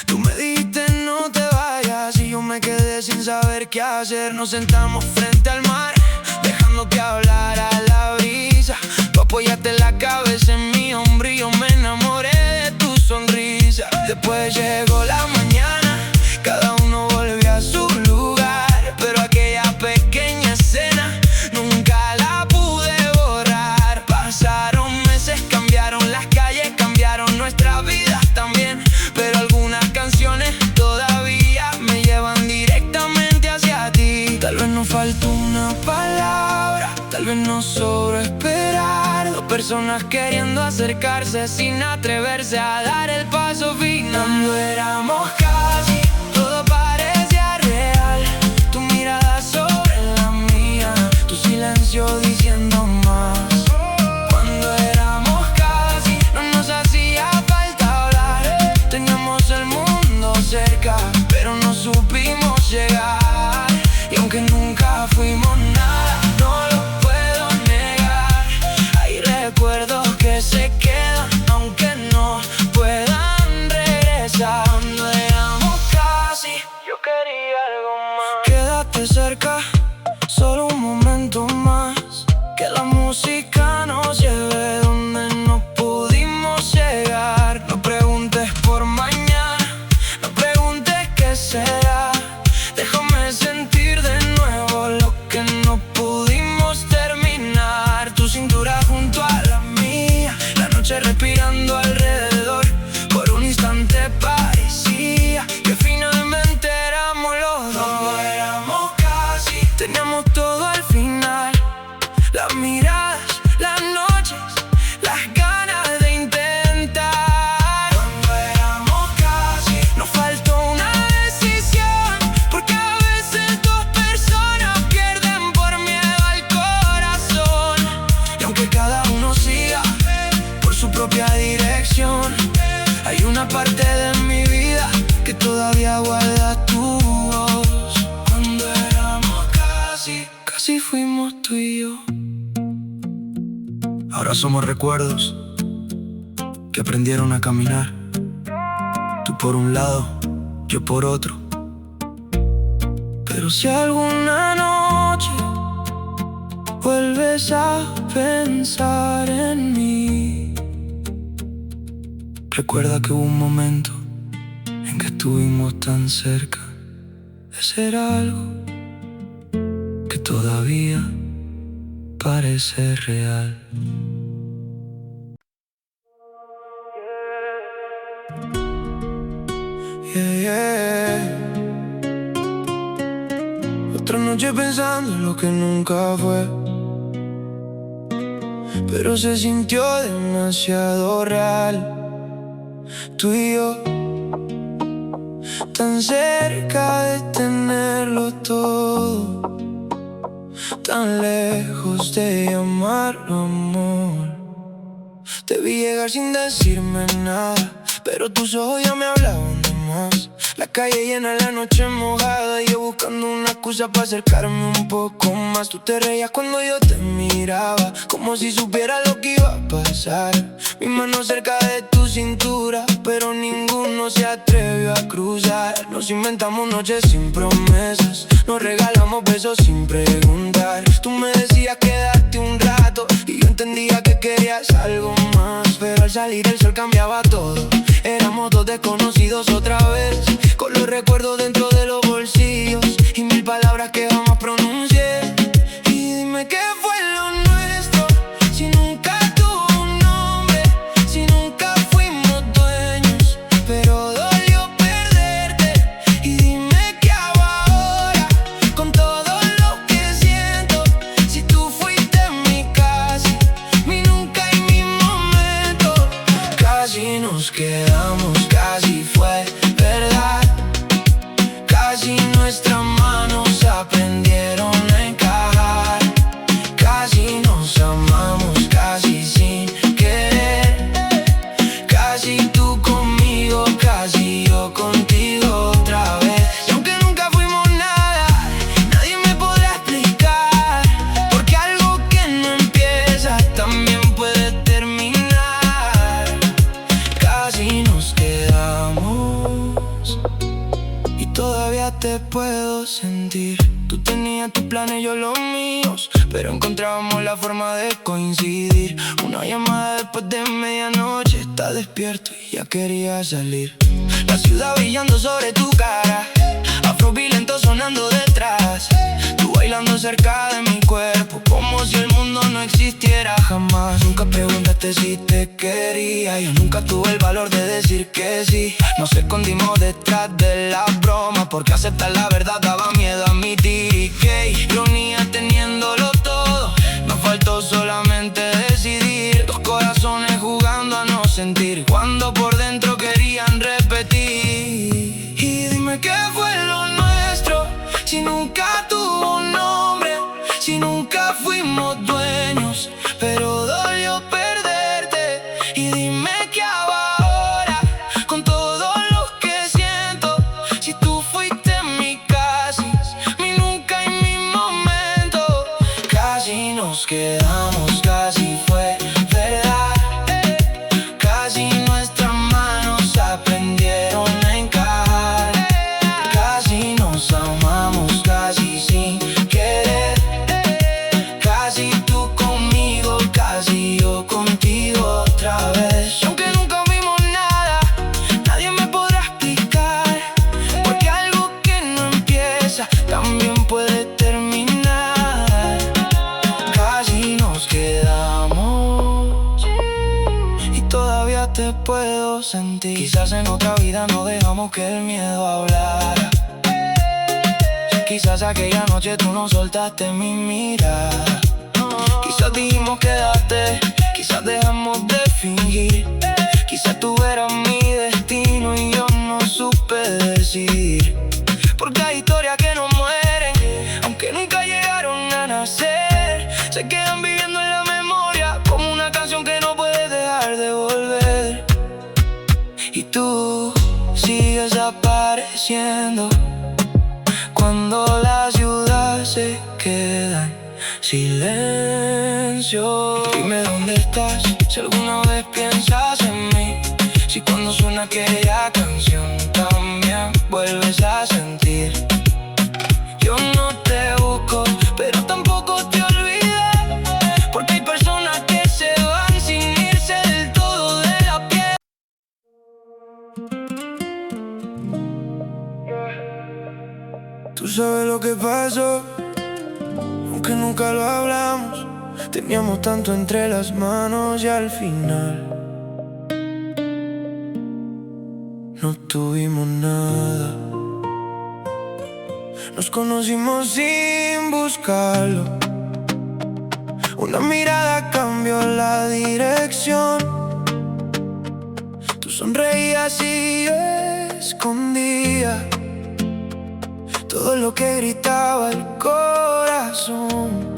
Tú me dijiste no te vayas y yo me quedé sin saber qué hacer. Nos sentamos frente al mar, dejando que hablara la brisa. Tú apoyaste la cabeza en mi hombro y yo me enamoré de tu sonrisa. Después llegó la mañana, cada uno volvió a su lugar, pero aquella pequeña escena nunca la pude borrar. Pasaron meses, cambiaron las calles, cambiaron nuestras vidas también, pero algunas canciones todavía me llevan directamente hacia ti. Tal vez nos faltó una palabra, tal vez nos sobró esperar. Dos personas queriendo acercarse sin atreverse a dar el paso final. Cuando éramos casi, todo parecía real, tu mirada sobre la mía, tu silencio diciendo más. Cuando éramos casi, no nos hacía falta hablar, teníamos el mundo cerca, pero no supimos llegar. Y aunque nunca fuimos nada, no lo puedo negar. Hay recuerdos que se quedan aunque no puedan regresar. Cuando éramos casi, yo quería algo más. Quédate cerca, solo un momento más, que la música nos lleve donde no pudimos llegar. No preguntes por mañana, no preguntes qué será. Déjame sentir de nuevo lo que no pudimos que todavía guarda tu voz. Cuando éramos casi fuimos tú y yo. Ahora somos recuerdos que aprendieron a caminar. Tú por un lado, yo por otro. Pero si alguna noche vuelves a pensar en mí, recuerda que hubo un momento en que estuvimos tan cerca de ser algo que todavía parece real. Yeah, yeah. Otra noche pensando en lo que nunca fue, pero se sintió demasiado real. Tú y yo, tan cerca de tenerlo todo, tan lejos de llamarlo amor. Te vi llegar sin decirme nada, pero tus ojos ya me hablaban de más. La calle llena, la noche mojada, y yo buscando una excusa para acercarme un poco más. Tú te reías cuando yo te miraba, como si supiera lo que iba a pasar. Mi mano cerca de tu cintura, pero ninguno se atrevió a cruzar. Nos inventamos noches sin promesas, nos regalamos besos sin preguntar. Tú me decías quedarte un rato y yo entendía que querías algo más, pero al salir el sol cambiaba todo. Éramos dos desconocidos otra vez, con los recuerdos dentro de los bolsillos y mil palabras que jamás pronuncié. Y dime qué fue lo nuestro, si nunca tuvo un nombre, si nunca fuimos dueños, pero dolió perderte. Y dime qué hago ahora con todo lo que siento, si tú fuiste mi casi, mi nunca y mi momento. Casi nos quedamos, casi fue verdad. Casi nuestras manos aprendieron a encajar. Casi nos amamos, casi sin querer. Casi tú conmigo, casi yo contigo otra vez. Y aunque nunca fuimos nada, nadie me podrá explicar, porque algo que no empieza también puede terminar. Casi nos quedamos y todavía te puedo sentir. Tú tenías tus planes, yo los míos, pero encontrábamos la forma de coincidir. Una llamada después de medianoche, estás despierto y ya quería salir. La ciudad brillando sobre tu cara, afro violento sonando detrás. Tú bailando cerca de mi cuerpo, como si el mundo no existiera jamás. Nunca preguntaste si te quería, yo nunca tuve el valor de decir que sí. Nos escondimos detrás de la broma, porque aceptar la verdad daba miedo a admitir. Y qué ironía teniéndolo todo, nos faltó solamente decidir. Dos corazones jugando a no sentir, cuando por dentro querían repetir. Y dime qué fue lo nuestro, si nunca tuvo un nombre, si nunca fuimos dueños, pero dolió perderte. Y dime qué hago ahora con todo lo que siento, si tú fuiste mi casi, mi nunca y mi momento. Casi nos quedamos, casi fue verdad. Casi nuestras manos aprendieron a encajar. Casi nos amamos, casi sin querer. Casi tú conmigo, casi yo contigo otra vez. Y aunque nunca fuimos nada, nadie me podrá explicar, porque algo que no empieza también puede terminar. Casi nos quedamos y todavía te puedo sentir. Quizás en otra vida no dejamos que el miedo hablara. Quizás aquella noche tú no soltaste mi mirada. Quizás dijimos quedarte, quizás dejamos de fingir. Quizás tú eras mi destino y yo no supe decidir. Porque hay historias que no mueren, aunque nunca llegaron a nacer. Se quedan viviendo en la memoria, como una canción que no puedes dejar de volver. Y tú sigues apareciendo haciendo cuando la ciudad se queda en silencio? Dime dónde estás, si alguna vez piensas en mí, si cuando suena aquella canción también vuelves a sentir. Yo no te busco, pero tampoco te olvidé, porque hay personas que se van sin irse del todo de la piel. Tú sabes lo que pasó, aunque nunca lo hablamos. Teníamos tanto entre las manos y al final no tuvimos nada. Nos conocimos sin buscarlo. Una mirada cambió la dirección. Tú sonreías y yo escondía todo lo que gritaba el corazón.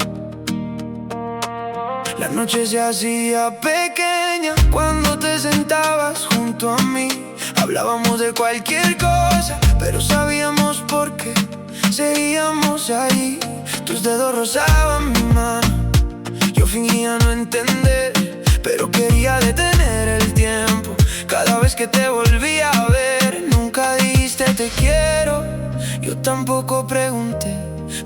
La noche se hacía pequeña cuando te sentabas junto a mí. Hablábamos de cualquier cosa, pero sabíamos por qué seguíamos ahí. Tus dedos rozaban mi mano, yo fingía no entender, pero quería detener el tiempo. Cada vez que te volvía a ver, nunca dijiste te quiero, yo tampoco pregunté,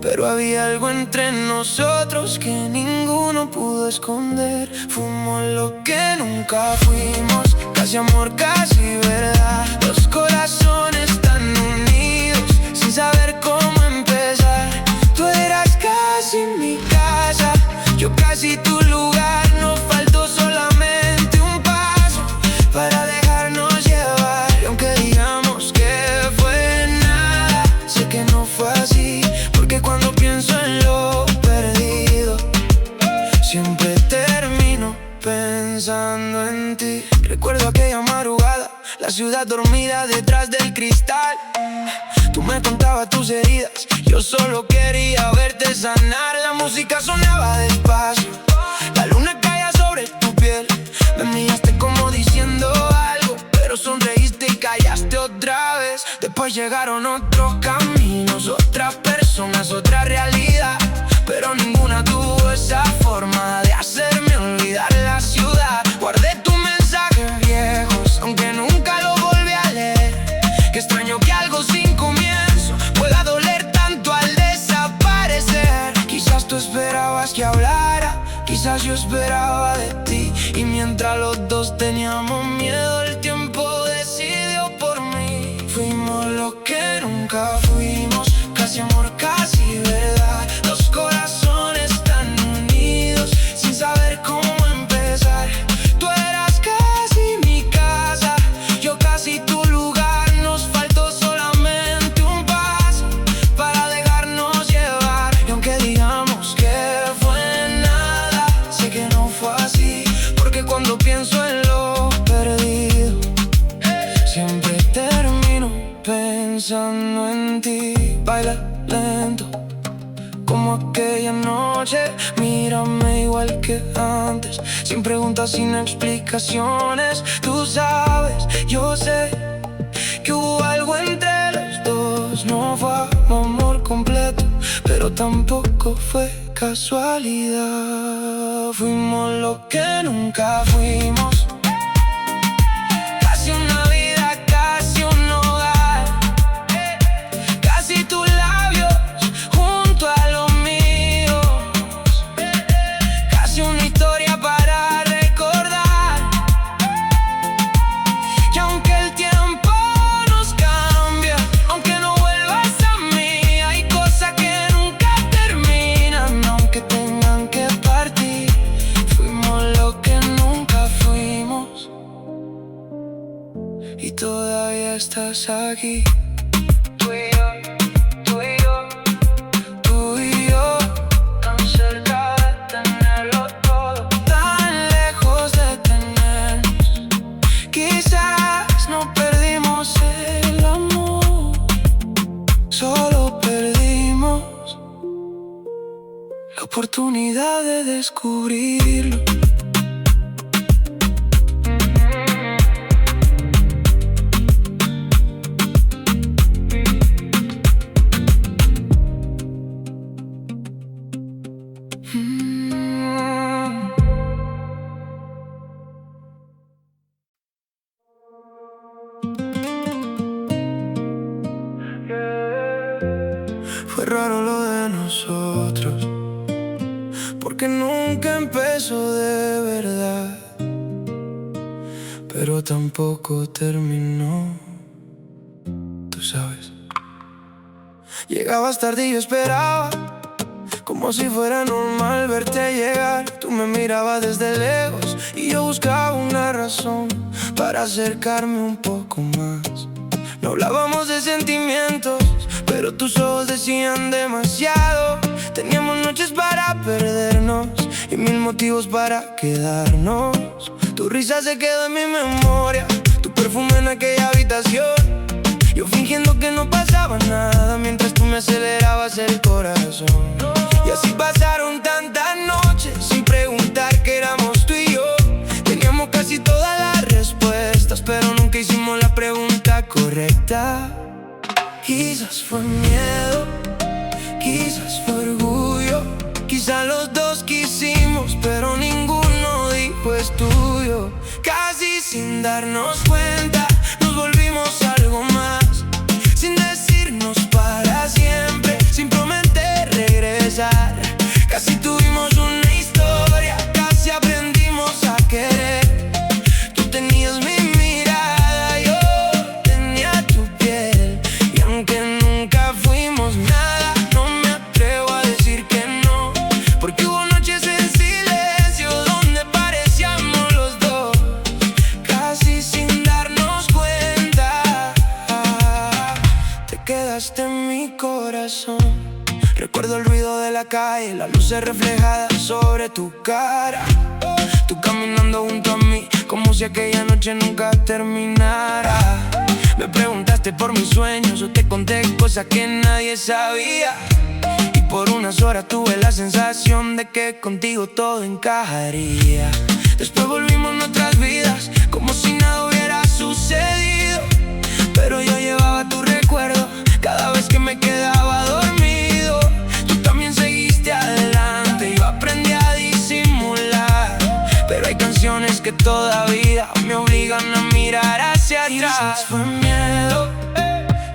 pero había algo entre nosotros que ninguno pudo esconder. Fuimos lo que nunca fuimos, casi amor, casi verdad. Los corazones tan unidos, sin saber cómo empezar. Tú eras casi mi casa, yo casi tu lugar. Nos faltó solamente un paso para dejarnos llevar. Y aunque digamos que fue nada, sé que no fue así, porque cuando pienso en lo perdido, siempre termino pensando en ti. Recuerdo aquella madrugada, la ciudad dormida detrás del cristal. Tú me contabas tus heridas, yo solo quería verte sanar. La música sonaba despacio, la luna caía sobre tu piel. Me miraste como diciendo algo, pero sonreíste y callaste otra vez. Después llegaron otros caminos, otras personas, otra realidad, pero ninguna tuvo esa forma de hacerme olvidar la ciudad. Guardé tus mensajes viejos, aunque nunca los volví a leer. Qué extraño que algo sin comienzo pueda doler tanto al desaparecer. Quizás tú esperabas que hablara, quizás yo esperaba de ti, y mientras los dos teníamos miedo, el tiempo decidió por mí. Fuimos lo que nunca fuimos, casi amor, casi verdad. Los corazones tan unidos, sin saber cómo empezar. Tú eras casi mi casa, yo casi tu lugar. Nos faltó solamente un paso para dejarnos llevar. Y aunque digamos que fue nada, sé que no fue así, porque cuando pienso en lo perdido, siempre termino pensando en ti. Baila lento como aquella noche, mírame igual que antes, sin preguntas, sin explicaciones. Tú sabes, yo sé que hubo algo entre los dos. No fue amor completo, pero tampoco fue casualidad. Fuimos lo que nunca fuimos, casi una vida, casi un hogar, casi tus labios junto a los míos, casi una historia para recordar. Y aunque el tiempo nos cambia, aunque no vuelvas a mí, hay cosas que nunca terminan, aunque tengan que partir. Fuimos lo que nunca fuimos, y todavía estás aquí. Tú y yo, tú y yo, tú y yo, tan cerca de tenerlo todo, tan lejos de tenernos. Quizás no perdimos el amor, solo perdimos la oportunidad de descubrirlo. beso de verdad, pero tampoco terminó, tú sabes. Llegabas tarde y yo esperaba, como si fuera normal verte llegar. Tú me mirabas desde lejos y yo buscaba una razón para acercarme un poco más. No hablábamos de sentimientos, pero tus ojos decían demasiado. Teníamos noches para perdernos y mil motivos para quedarnos. Tu risa se quedó en mi memoria, tu perfume en aquella habitación. Yo fingiendo que no pasaba nada mientras tú me acelerabas el corazón. Y así pasaron tantas noches sin preguntar qué éramos tú y yo. Teníamos casi todas las respuestas, pero nunca hicimos la pregunta correcta. Quizás fue miedo, quizás fue orgullo, quizás los dos quisimos, pero ninguno dijo es tuyo. Casi sin darnos cuenta nos volvimos algo más, sin decirnos para siempre, sin prometer regresar. Casi tuvimos una historia, casi aprendimos a querer. Tú tenías mi mirada, yo tenía tu piel. Y aunque nunca fuimos nada, no me atrevo a decir que no, porque hubo noches en silencio donde parecíamos los dos, casi sin darnos cuenta. Te quedaste en mi corazón. Recuerdo el ruido de la calle, las luces reflejadas sobre tu cara. Tú caminando junto a mí, como si aquella noche nunca terminara. Me preguntaste por mis sueños, yo te conté cosas que nadie sabía. Y por unas horas tuve la sensación de que contigo todo encajaría. Después volvimos nuestras vidas, como si nada hubiera sucedido. Pero yo llevaba tu recuerdo cada vez que me quedaba dormido. Tú también seguiste adelante, yo aprendí a disimular. Pero hay canciones que todavía me obligan a mirar hacia atrás. Quizás fue miedo,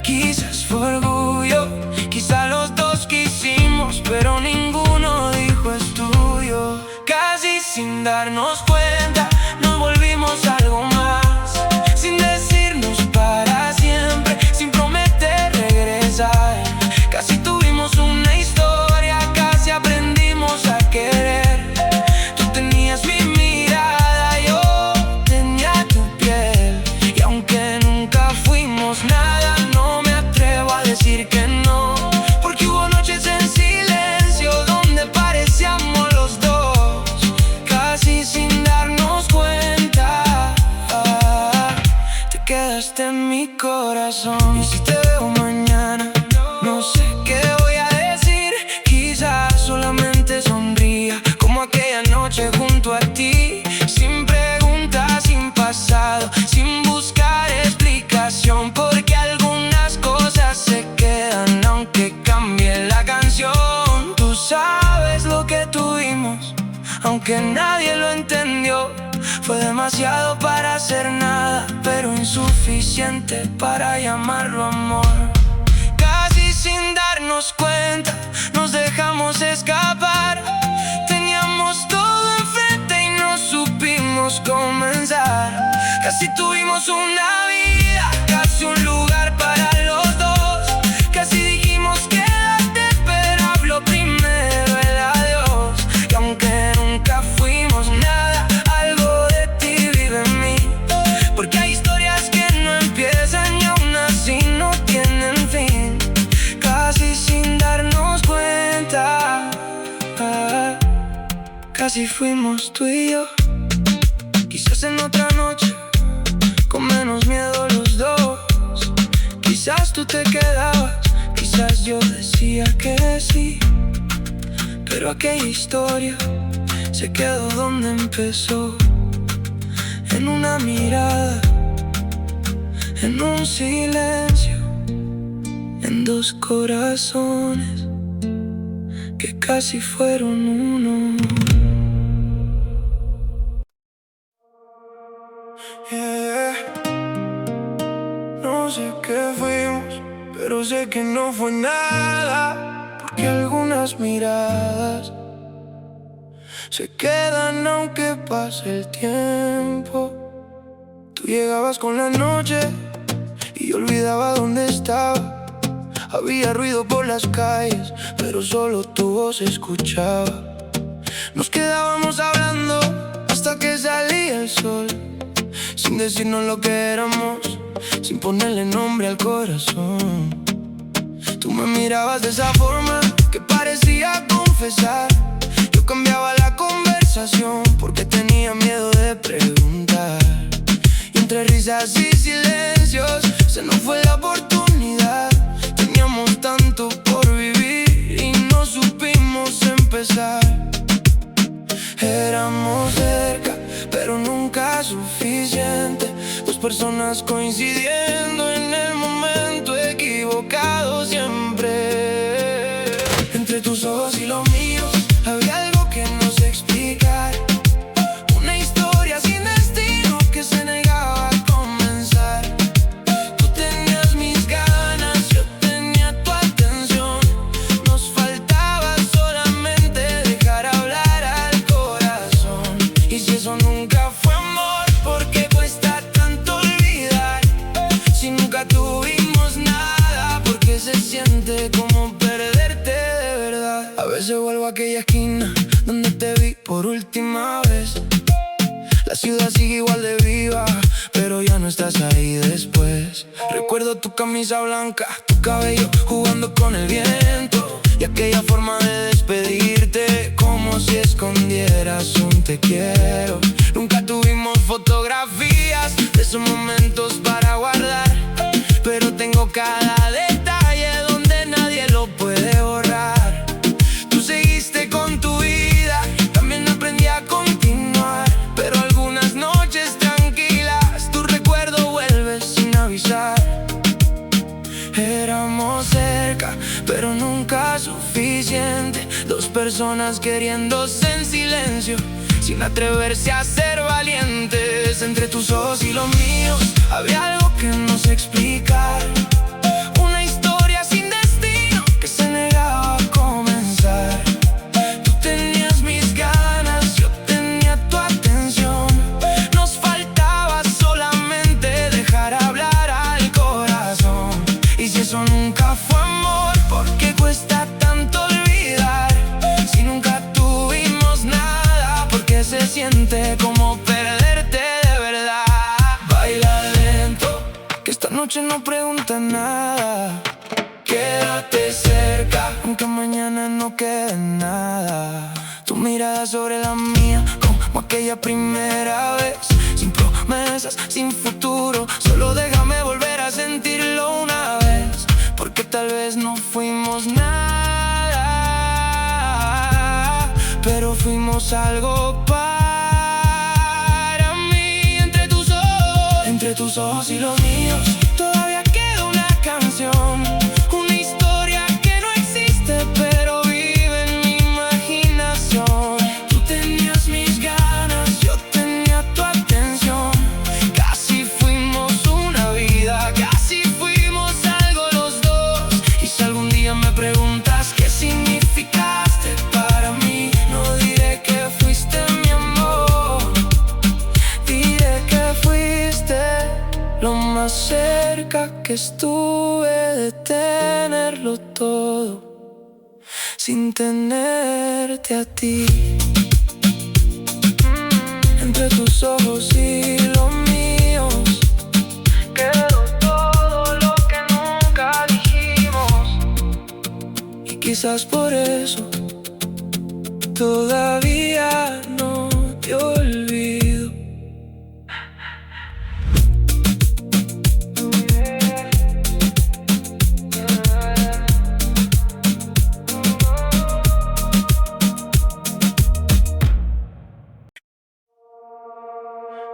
quizás fue orgullo, quizás los dos quisimos, pero ninguno dijo es tuyo. Casi sin darnos cuenta nos volvimos algo más, sin decirnos para siempre, sin prometer regresar. Casi tuvimos una historia, casi aprendimos a querer. Tú tenías mi mirada, yo tenía tu piel. Y aunque nunca fuimos nada, no me atrevo a decir que no, porque hubo noches en silencio donde parecíamos los dos, casi sin darnos cuenta. Te quedaste en mi corazón. Y si te veo mañana, no sé qué voy a decir. Quizás solamente sonría, como aquella noche junto a ti, sin preguntas, sin pasado, sin buscar explicación, porque algunas cosas se quedan aunque cambie la canción. Tú sabes lo que tuvimos, aunque nadie lo entendió. Fue demasiado para hacer nada, pero insuficiente para llamarlo amor. Casi sin darnos cuenta nos dejamos escapar. Teníamos todo enfrente y no supimos comenzar. Casi tuvimos una vida, casi un lugar para los dos. Casi dijimos quédate, pero habló primero el adiós. Y aunque nunca fuimos nada, algo de ti vive en mí, porque hay historias que no empiezan y aún así no tienen fin. Casi sin darnos cuenta, casi fuimos tú y yo. Quizás en otra noche, con menos miedo los dos. Quizás tú te quedabas, quizás yo decía que sí, pero aquella historia se quedó donde empezó, en una mirada, en un silencio, en dos corazones que casi fueron uno. No sé qué fuimos, pero sé que no fue nada, porque algunas miradas se quedan aunque pase el tiempo. Tú llegabas con la noche y yo olvidaba dónde estaba. Había ruido por las calles, pero solo tu voz escuchaba. Nos quedábamos hablando hasta que salía el sol, sin decirnos lo que éramos, sin ponerle nombre al corazón. Tú me mirabas de esa forma que parecía confesar. Yo cambiaba la conversación porque tenía miedo de preguntar. Y entre risas y silencios se nos fue la oportunidad. Teníamos tanto por vivir y no supimos empezar. Éramos cerca, pero nunca suficiente. Dos personas coincidiendo en el momento equivocado siempre. Entre tus ojos y los míos había algo que no sé explicar. Una historia sin destino que se negaba a comenzar. Tú tenías mis ganas, yo tenía tu atención. Nos faltaba solamente dejar hablar al corazón. Y si eso nunca fue amor, ¿por qué cuesta tanto olvidar? Si nunca tuvimos nada, ¿por qué se siente como perderte de verdad? A veces vuelvo a aquella esquina donde te vi por última vez. La ciudad sigue igual de viva, pero ya no estás ahí después. Recuerdo tu camisa blanca, tu cabello jugando con el viento, y aquella forma de despedirte como si escondieras un te quiero. Nunca tuvimos fotografías de esos momentos para guardar, pero tengo cada detalle donde nadie lo puede borrar. Tú seguiste con tu vida, también aprendí a continuar, pero algunas noches tranquilas tu recuerdo vuelve sin avisar. Éramos cerca, pero nunca suficiente. Dos personas queriéndose en silencio, sin atreverse a ser valientes. Entre tus ojos y los míos había algo que no sé explicar. Una historia sin destino que se negaba a comenzar. Tú tenías mis ganas, yo tenía tu atención. Nos faltaba solamente dejar hablar al corazón. Y si eso nunca fue amor, ¿por qué cuesta tanto olvidar? Si nunca tuvimos nada, ¿por qué se siente como perderte de verdad? Baila lento, que esta noche no pregunta nada. Quédate cerca, aunque mañana no quede nada. Tu mirada sobre la mía, como aquella primera vez. Sin promesas, sin futuro, solo déjame volver a sentirlo una vez. Porque tal vez no fuimos nada, pero fuimos algo para mí. Entre tus ojos y los míos todavía queda una canción. Una historia que no existe, pero vive en mi imaginación. Tú tenías mis ganas, yo tenía tu atención. Casi fuimos una vida, casi fuimos algo los dos. Y si algún día me preguntas qué significaste para mí, no diré que fuiste mi amor, diré que fuiste lo más cerca que estuve de tenerlo todo, sin tenerte a ti. Entre tus ojos y los míos quedó todo lo que nunca dijimos. Y quizás por eso todavía no te olvido.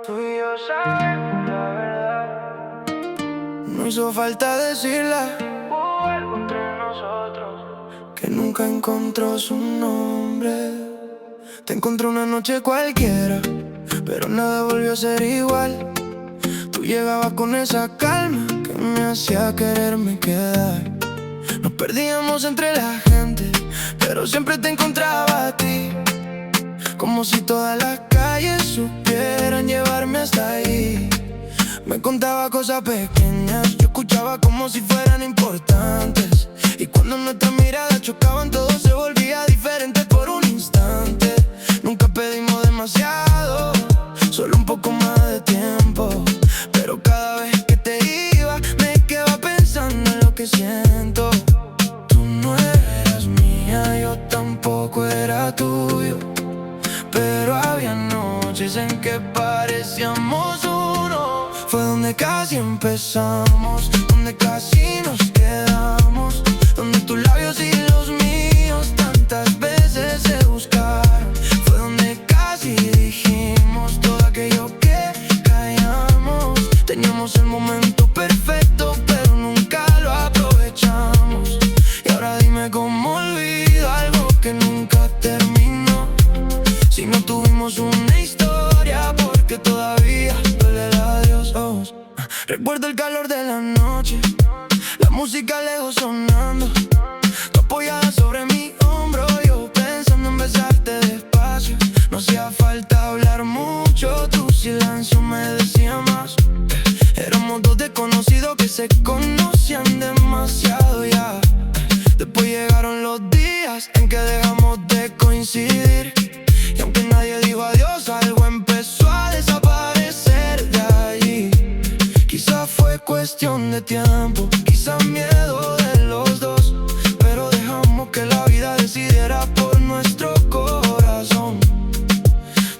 Tú y yo sabemos la verdad, no hizo falta decirla. Hubo algo entre nosotros que nunca encontró su nombre. Te encontré una noche cualquiera, pero nada volvió a ser igual. Tú llegabas con esa calma que me hacía quererme quedar. Nos perdíamos entre la gente, pero siempre te encontraba a ti. como si todas las calles supieran llevarme hasta ahí. Me contaba cosas pequeñas, yo escuchaba como si fueran importantes. Y cuando nuestras miradas chocaban, todo se volvía diferente por un instante. Nunca pedimos demasiado, solo un poco más de tiempo. Pero cada vez que te iba, me quedaba pensando en lo que siento. Tú no eras mía, yo tampoco era tuyo. Pero había noches en que parecíamos uno. Fue donde casi empezamos, donde casi nos quedamos, donde tus labios y los míos tantas veces se buscaron. Fue donde casi dijimos todo aquello que callamos. Teníamos el momento perfecto, pero nunca lo aprovechamos. Y ahora dime cómo olvido algo que nunca terminó. Si no tuvimos una historia, porque todavía duele el adiós. Recuerdo el calor de la noche, la música lejos sonando, tú apoyada sobre mi hombro, yo pensando en besarte despacio. No hacía falta hablar mucho, tu silencio me decía más. Éramos dos desconocidos que se conocían demasiado ya. Después llegaron los días en que dejamos de coincidir. Y aunque nadie dijo adiós, algo empezó a desaparecer de allí. Quizá fue cuestión de tiempo, quizá miedo de los dos, pero dejamos que la vida decidiera por nuestro corazón.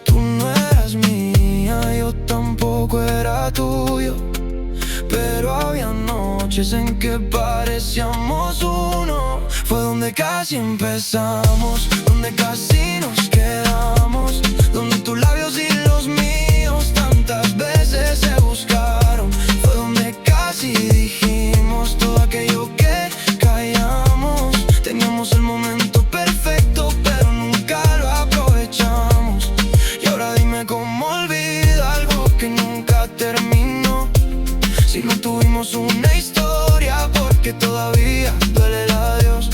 Tú no eras mía, yo tampoco era tuyo. Pero había noches en que parecíamos uno. Fue donde casi empezamos, donde casi nos quedamos, donde tus labios y los míos tantas veces se buscaron. Fue donde casi dijimos todo aquello que callamos. Teníamos el momento perfecto, pero nunca lo aprovechamos. Y ahora dime cómo olvido algo que nunca terminó. Si no tuvimos una historia, porque todavía duele el adiós.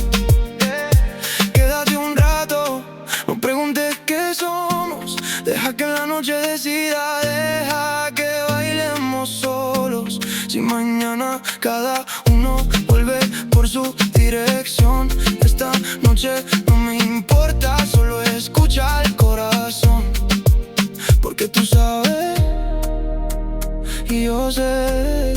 Quédate un rato, no preguntes qué somos. Deja que la noche decida, deja que bailemos solos. Si mañana cada uno vuelve por su dirección, esta noche no me importa, solo escucha el corazón. Porque tú sabes y yo sé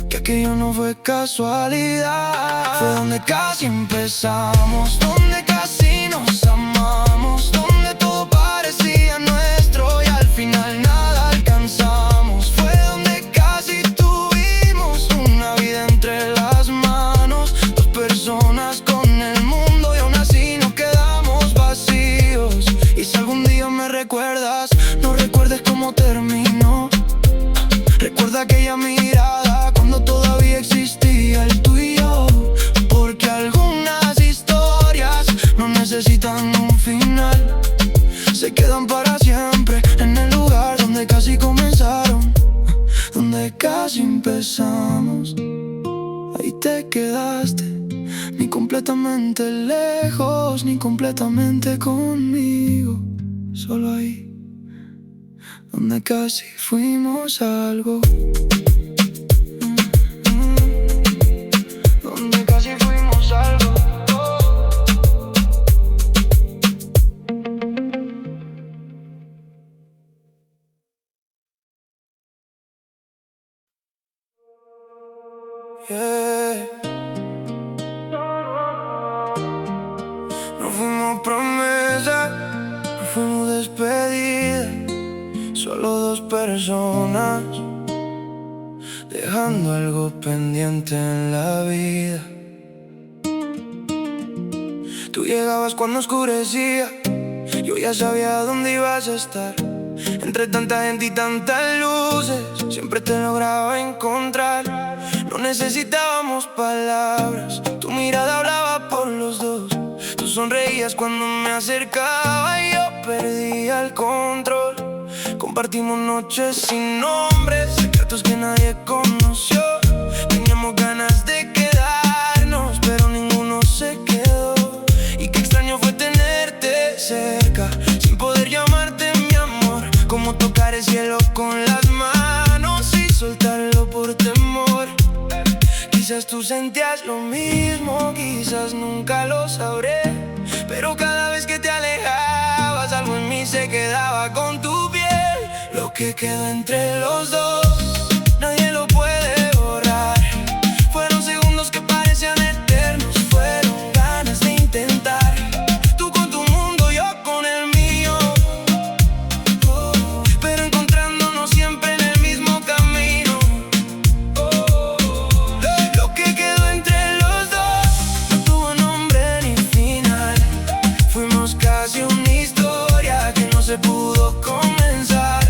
que aquello no fue casualidad. Fue donde casi empezamos, donde casi nos amamos, donde todo parecía nuestro y al final nada alcanzamos. Fue donde casi tuvimos una vida entre las manos, dos personas con el mundo y aún así nos quedamos vacíos. Y si algún día me recuerdas, no recuerdes cómo terminó. Recuerda aquella mirada cuando todavía existía el tú y yo. Porque algunas historias no necesitan un final, se quedan para siempre en el lugar donde casi comenzaron, donde casi empezamos. Ahí te quedaste, ni completamente lejos, ni completamente conmigo. Solo ahí, donde casi fuimos algo. Donde casi fuimos algo. Yeah. No fuimos promesa, no fuimos despedida. Solo dos personas, dejando algo pendiente en la vida. Tú llegabas cuando oscurecía, yo ya sabía dónde ibas a estar. Entre tanta gente y tantas luces, siempre te lograba encontrar. No necesitábamos palabras, tu mirada hablaba por los dos. Tú sonreías cuando me acercaba y yo perdía el control. Compartimos noches sin nombre, secretos que nadie conoció. Teníamos ganas de quedarnos, pero ninguno se quedó. Y qué extraño fue tenerte cerca, como tocar el cielo con las manos y soltarlo por temor. Quizás tú sentías lo mismo, quizás nunca lo sabré, pero cada vez que te alejabas algo en mí se quedaba con tu piel. Lo que quedó entre los dos nadie lo puede borrar. Fueron segundos que parecían eternos, fueron ganas de intentar. Tú con tu mundo, yo con el mío, pero encontrándonos siempre en el mismo camino. Lo que quedó entre los dos no tuvo nombre ni final. Fuimos casi una historia que no se pudo comenzar.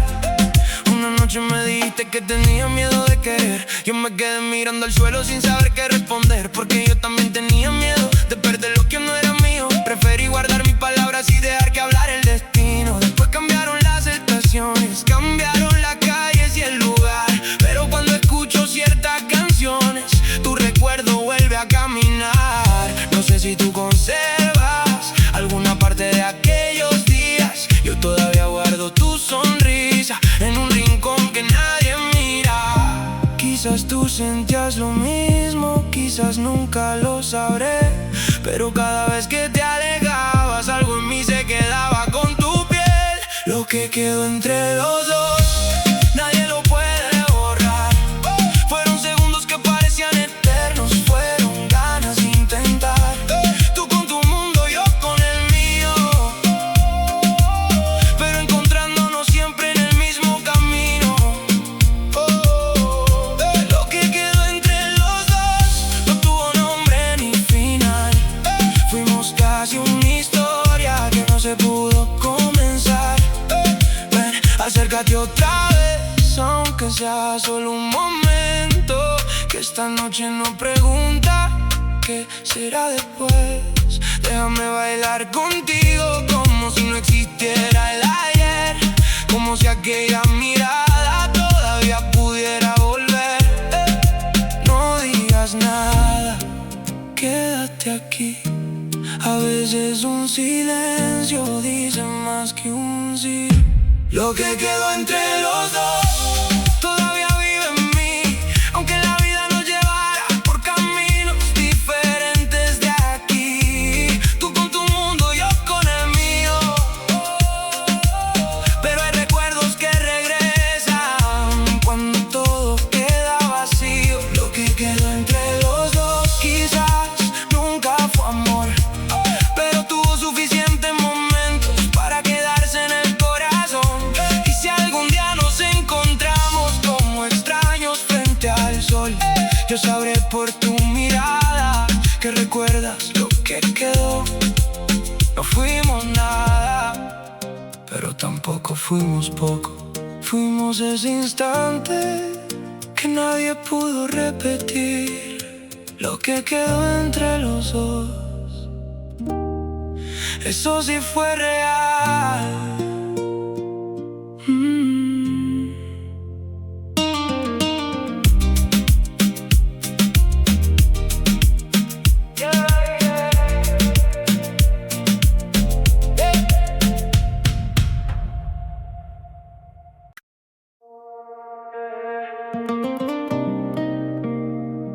Una noche me dijiste que tenía miedo de querer. Yo me quedé mirando al suelo sin saber qué responder, porque yo también tenía miedo de perder lo que no era mío. Preferí guardar mis palabras y dejar que hablara el destino. Después cambiaron las estaciones, cambiaron las calles y el lugar, pero cuando escucho ciertas canciones tu recuerdo vuelve a caminar. No sé si tú conservas alguna parte de aquellos días. Yo todavía guardo tu sonrisa en un rincón que nadie mira. Quizás tú sentías lo mismo, quizás nunca lo sabré, pero cada vez que te alejabas algo en mí se quedaba con tu piel. Lo que quedó entre los dos nadie lo puede borrar. Fueron segundos que parecían eternos, fueron ganas de intentar. Tú con tu mundo, yo con el mío, pero encontrándonos siempre en el mismo camino. Lo que quedó entre los dos no tuvo nombre ni final. Fuimos casi una historia que no se pudo comenzar. Ven, acércate otra vez, aunque sea solo un momento, que esta noche no pregunta qué será después. Déjame bailar contigo como si no existiera el ayer, como si aquella mirada todavía pudiera volver. No digas nada, quédate aquí. A veces un silencio dice más que un sí. Lo que quedó entre los dos todavía vive en mí, aunque la vida nos llevara por caminos diferentes de aquí. Tú con tu mundo, yo con el mío, pero hay recuerdos que regresan cuando todo queda vacío. Lo que quedó entre los dos quizás nunca fue amor, pero tuvo suficientes momentos para quedarse en el corazón. Y si algún día nos encontramos como extraños frente al sol, yo sabré por tu mirada que recuerdas lo que quedó. No fuimos nada, pero tampoco fuimos poco. Fuimos ese instante que nadie pudo repetir. Lo que quedó entre los dos, eso sí fue real.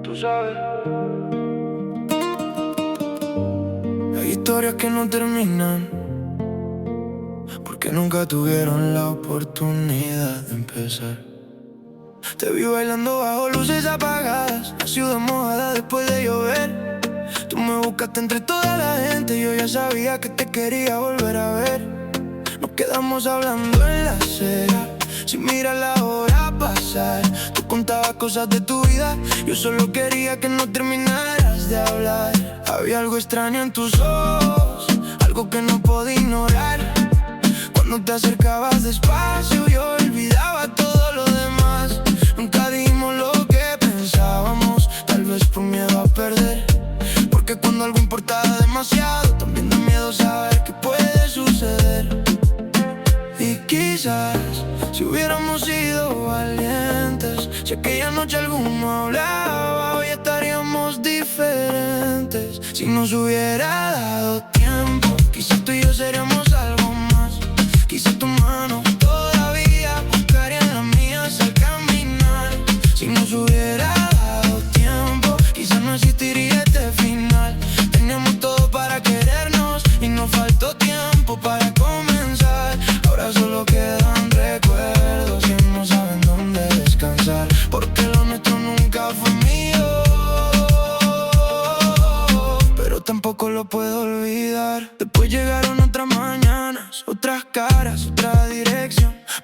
Tú sabes, hay historias que no terminan porque nunca tuvieron la oportunidad de empezar. Te vi bailando bajo luces apagadas, la ciudad mojada después de llover. Tú me buscaste entre toda la gente, yo ya sabía que te quería volver a ver. Nos quedamos hablando en la acera, sin mirar la hora pasar. Tú contabas cosas de tu vida, yo solo quería que no terminaras de hablar. Había algo extraño en tus ojos, algo que no podía ignorar. Cuando te acercabas despacio, yo olvidaba todo lo demás. Nunca dijimos lo que pensábamos, tal vez por miedo a perder. Porque cuando algo importa demasiado, también da miedo saber qué puede suceder. Y quizás, si hubiéramos sido valientes, si aquella noche alguno hablaba, hoy estaríamos diferentes. Si nos hubiera dado tiempo, quizás tú y yo seríamos algo más. Quizás tu mano todavía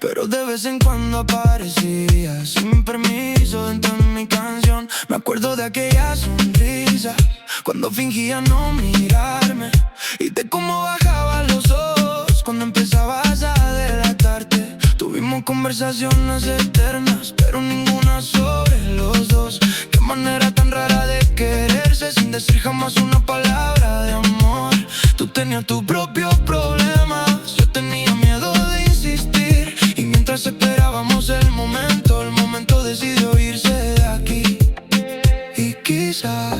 pero de vez en cuando aparecía sin permiso dentro de mi canción. Me acuerdo de aquella sonrisa cuando fingía no mirarme, y de cómo bajaba los ojos cuando empezabas a delatarte. Tuvimos conversaciones eternas, pero ninguna sobre los dos. Qué manera tan rara de quererse sin decir jamás una palabra de amor. Tú tenías tus propios problemas, yo tenía miedo de insistir, y mientras esperábamos el momento decidió irse de aquí. Y quizás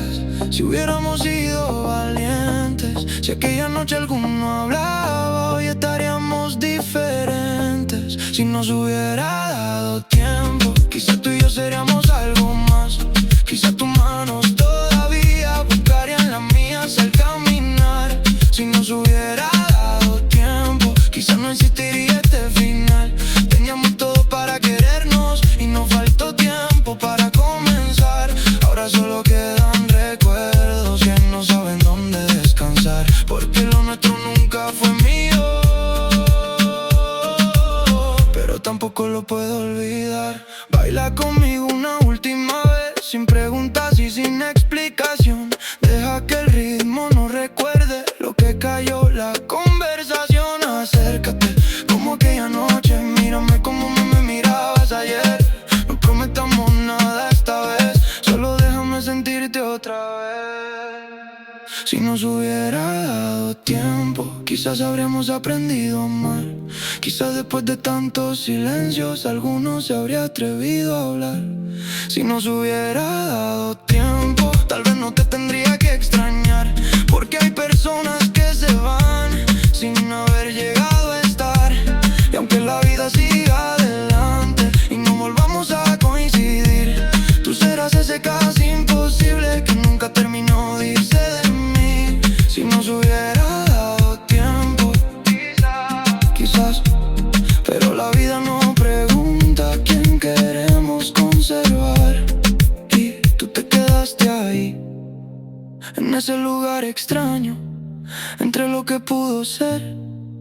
si hubiéramos sido valientes, si aquella noche alguno hablaba, hoy estaríamos diferentes. Si nos hubiera dado tiempo, quizás tú y yo seríamos algo más. Quizás tus manos todavía buscarían las mías al caminar. Si nos hubiera dado tiempo, quizás no existiría este final. Teníamos todo para querernos y nos faltó tiempo para comenzar. Ahora solo quedan recuerdos que no saben dónde descansar, porque lo nuestro nunca fue mío, pero tampoco lo puedo olvidar. Baila conmigo una última vez, sin preguntas y sin explicación. Deja que el ritmo nos recuerde lo que cayó la conversación. Acércate como aquella noche, mírame como me mirabas ayer. No prometamos nada esta vez, solo déjame sentirte otra vez. Si nos hubiera dado tiempo, quizás habríamos aprendido a amar. Quizás después de tantos silencios alguno se habría atrevido a hablar. Si nos hubiera dado tiempo, tal vez no te tendría que extrañar, porque hay personas que se van sin haber llegado a estar. Y aunque la vida siga adelante y no volvamos a coincidir, tú serás ese casi imposible que nunca terminó de irse de mí. Si nos hubiera dado tiempo, quizás, pero la vida no pregunta a quién queremos conservar. Y tú te quedaste ahí, en ese lugar extraño, entre lo que pudo ser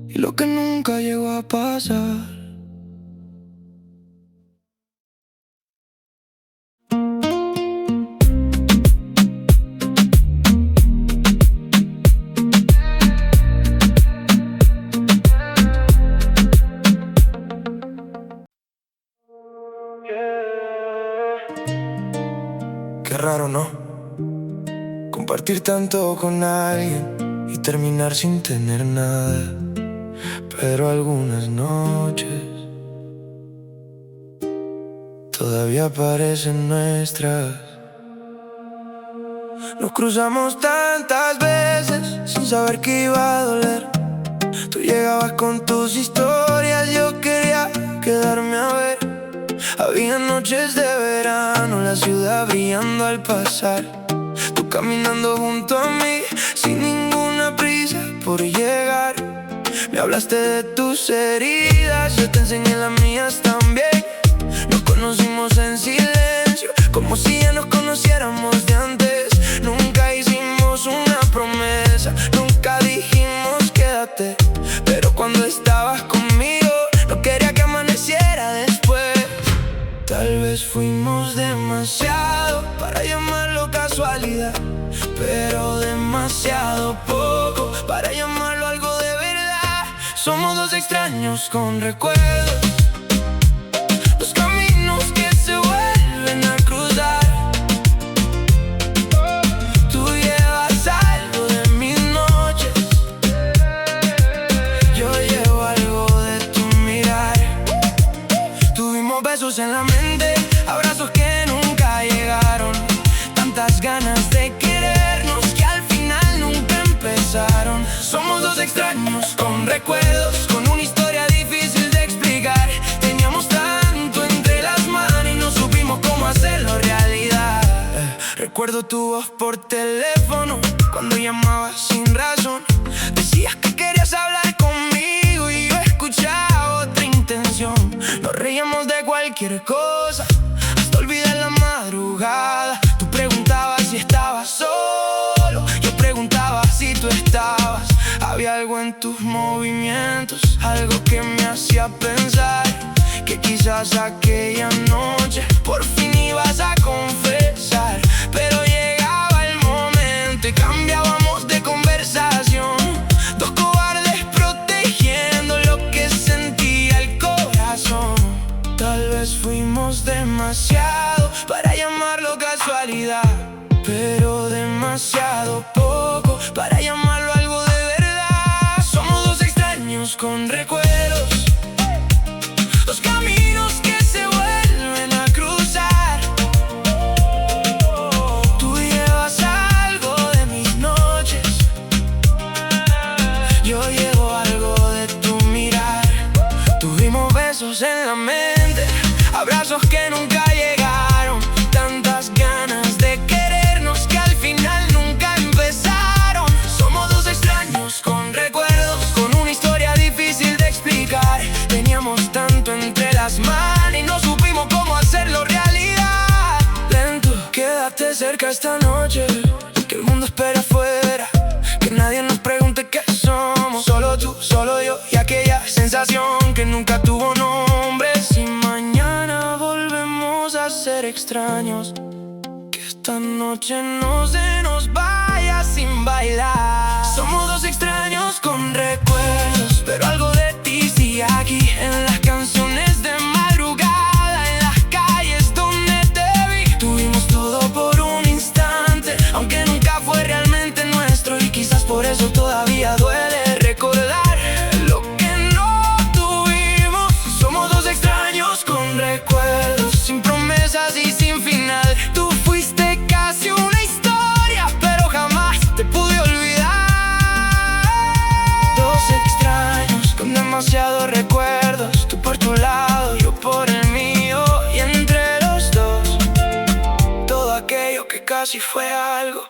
y lo que nunca llegó a pasar. Qué raro, ¿no? Compartir tanto con alguien y terminar sin tener nada. Pero algunas noches todavía parecen nuestras. Nos cruzamos tantas veces sin saber que iba a doler. Tú llegabas con tus historias, yo quería quedarme a ver. Había noches de verano, la ciudad brillando al pasar. Tú caminando junto a mí, sin ninguna prisa por llegar. Me hablaste de tus heridas, yo te enseñé las mías también. Nos conocimos en silencio, como si ya nos conociéramos de antes. Nunca hicimos una promesa, nunca dijimos quédate. Pero cuando estabas conmigo, no quería que amaneciera después. Tal vez fuimos demasiado para llamarlo casualidad, pero demasiado poco para llamarlo algo de verdad. Somos dos extraños con recuerdos, dos caminos que se vuelven a cruzar. Tú llevas algo de mis noches, yo llevo algo de tu mirar. Tuvimos besos en la mente, abrazos que nunca llegaron, tantas ganas de querernos que al final nunca empezaron. Somos dos extraños con recuerdos, con una historia difícil de explicar. Teníamos tanto entre las manos y no supimos cómo hacerlo realidad. Recuerdo tu voz por teléfono cuando llamabas sin razón. Decías que querías hablar conmigo y yo escuchaba otra intención. Nos reíamos de cualquier cosa hasta olvidar la madrugada. Tú preguntabas si estabas solo, yo preguntaba si tú estabas. Había algo en tus movimientos, algo que me hacía pensar que quizás aquella noche por fin ibas a confesar. Pero llegaba el momento y cambiábamos de conversación. Dos cobardes protegiendo lo que sentía el corazón. Tal vez fuimos demasiado para llamarlo casualidad, pero demasiado poco para llamarlo algo de verdad. Somos dos extraños con recuerdos, dos caminos que se vuelven a cruzar. Tú llevas algo de mis noches, yo llevo algo de tu mirar. Tuvimos besos en la mente, abrazos que nunca llegaron, tantas ganas de querernos que al final nunca empezaron. Somos dos extraños con recuerdos, con una historia difícil de explicar. Teníamos tanto entre las manos y no supimos cómo hacerlo realidad. Lento, quédate cerca esta noche, que el mundo espera afuera, que nadie nos pregunte qué somos. Solo tú, solo yo y aquella sensación que nunca tuvo nombre. Si mañana volvemos a ser extraños, que esta noche no se nos vaya sin bailar. Somos dos extraños con recuerdos, pero algo de ti sigue aquí, en las canciones de madrugada, en las calles donde te vi. Tuvimos todo por un instante, aunque nunca fue realmente nuestro, y quizás por eso todavía duele recordar lo que no tuvimos. Somos dos extraños con recuerdos, sin promesas y sin final. Tú fuiste casi una historia, pero jamás te pude olvidar. Dos extraños con demasiados recuerdos, tú por tu lado, yo por el mío, y entre los dos todo aquello que casi fue algo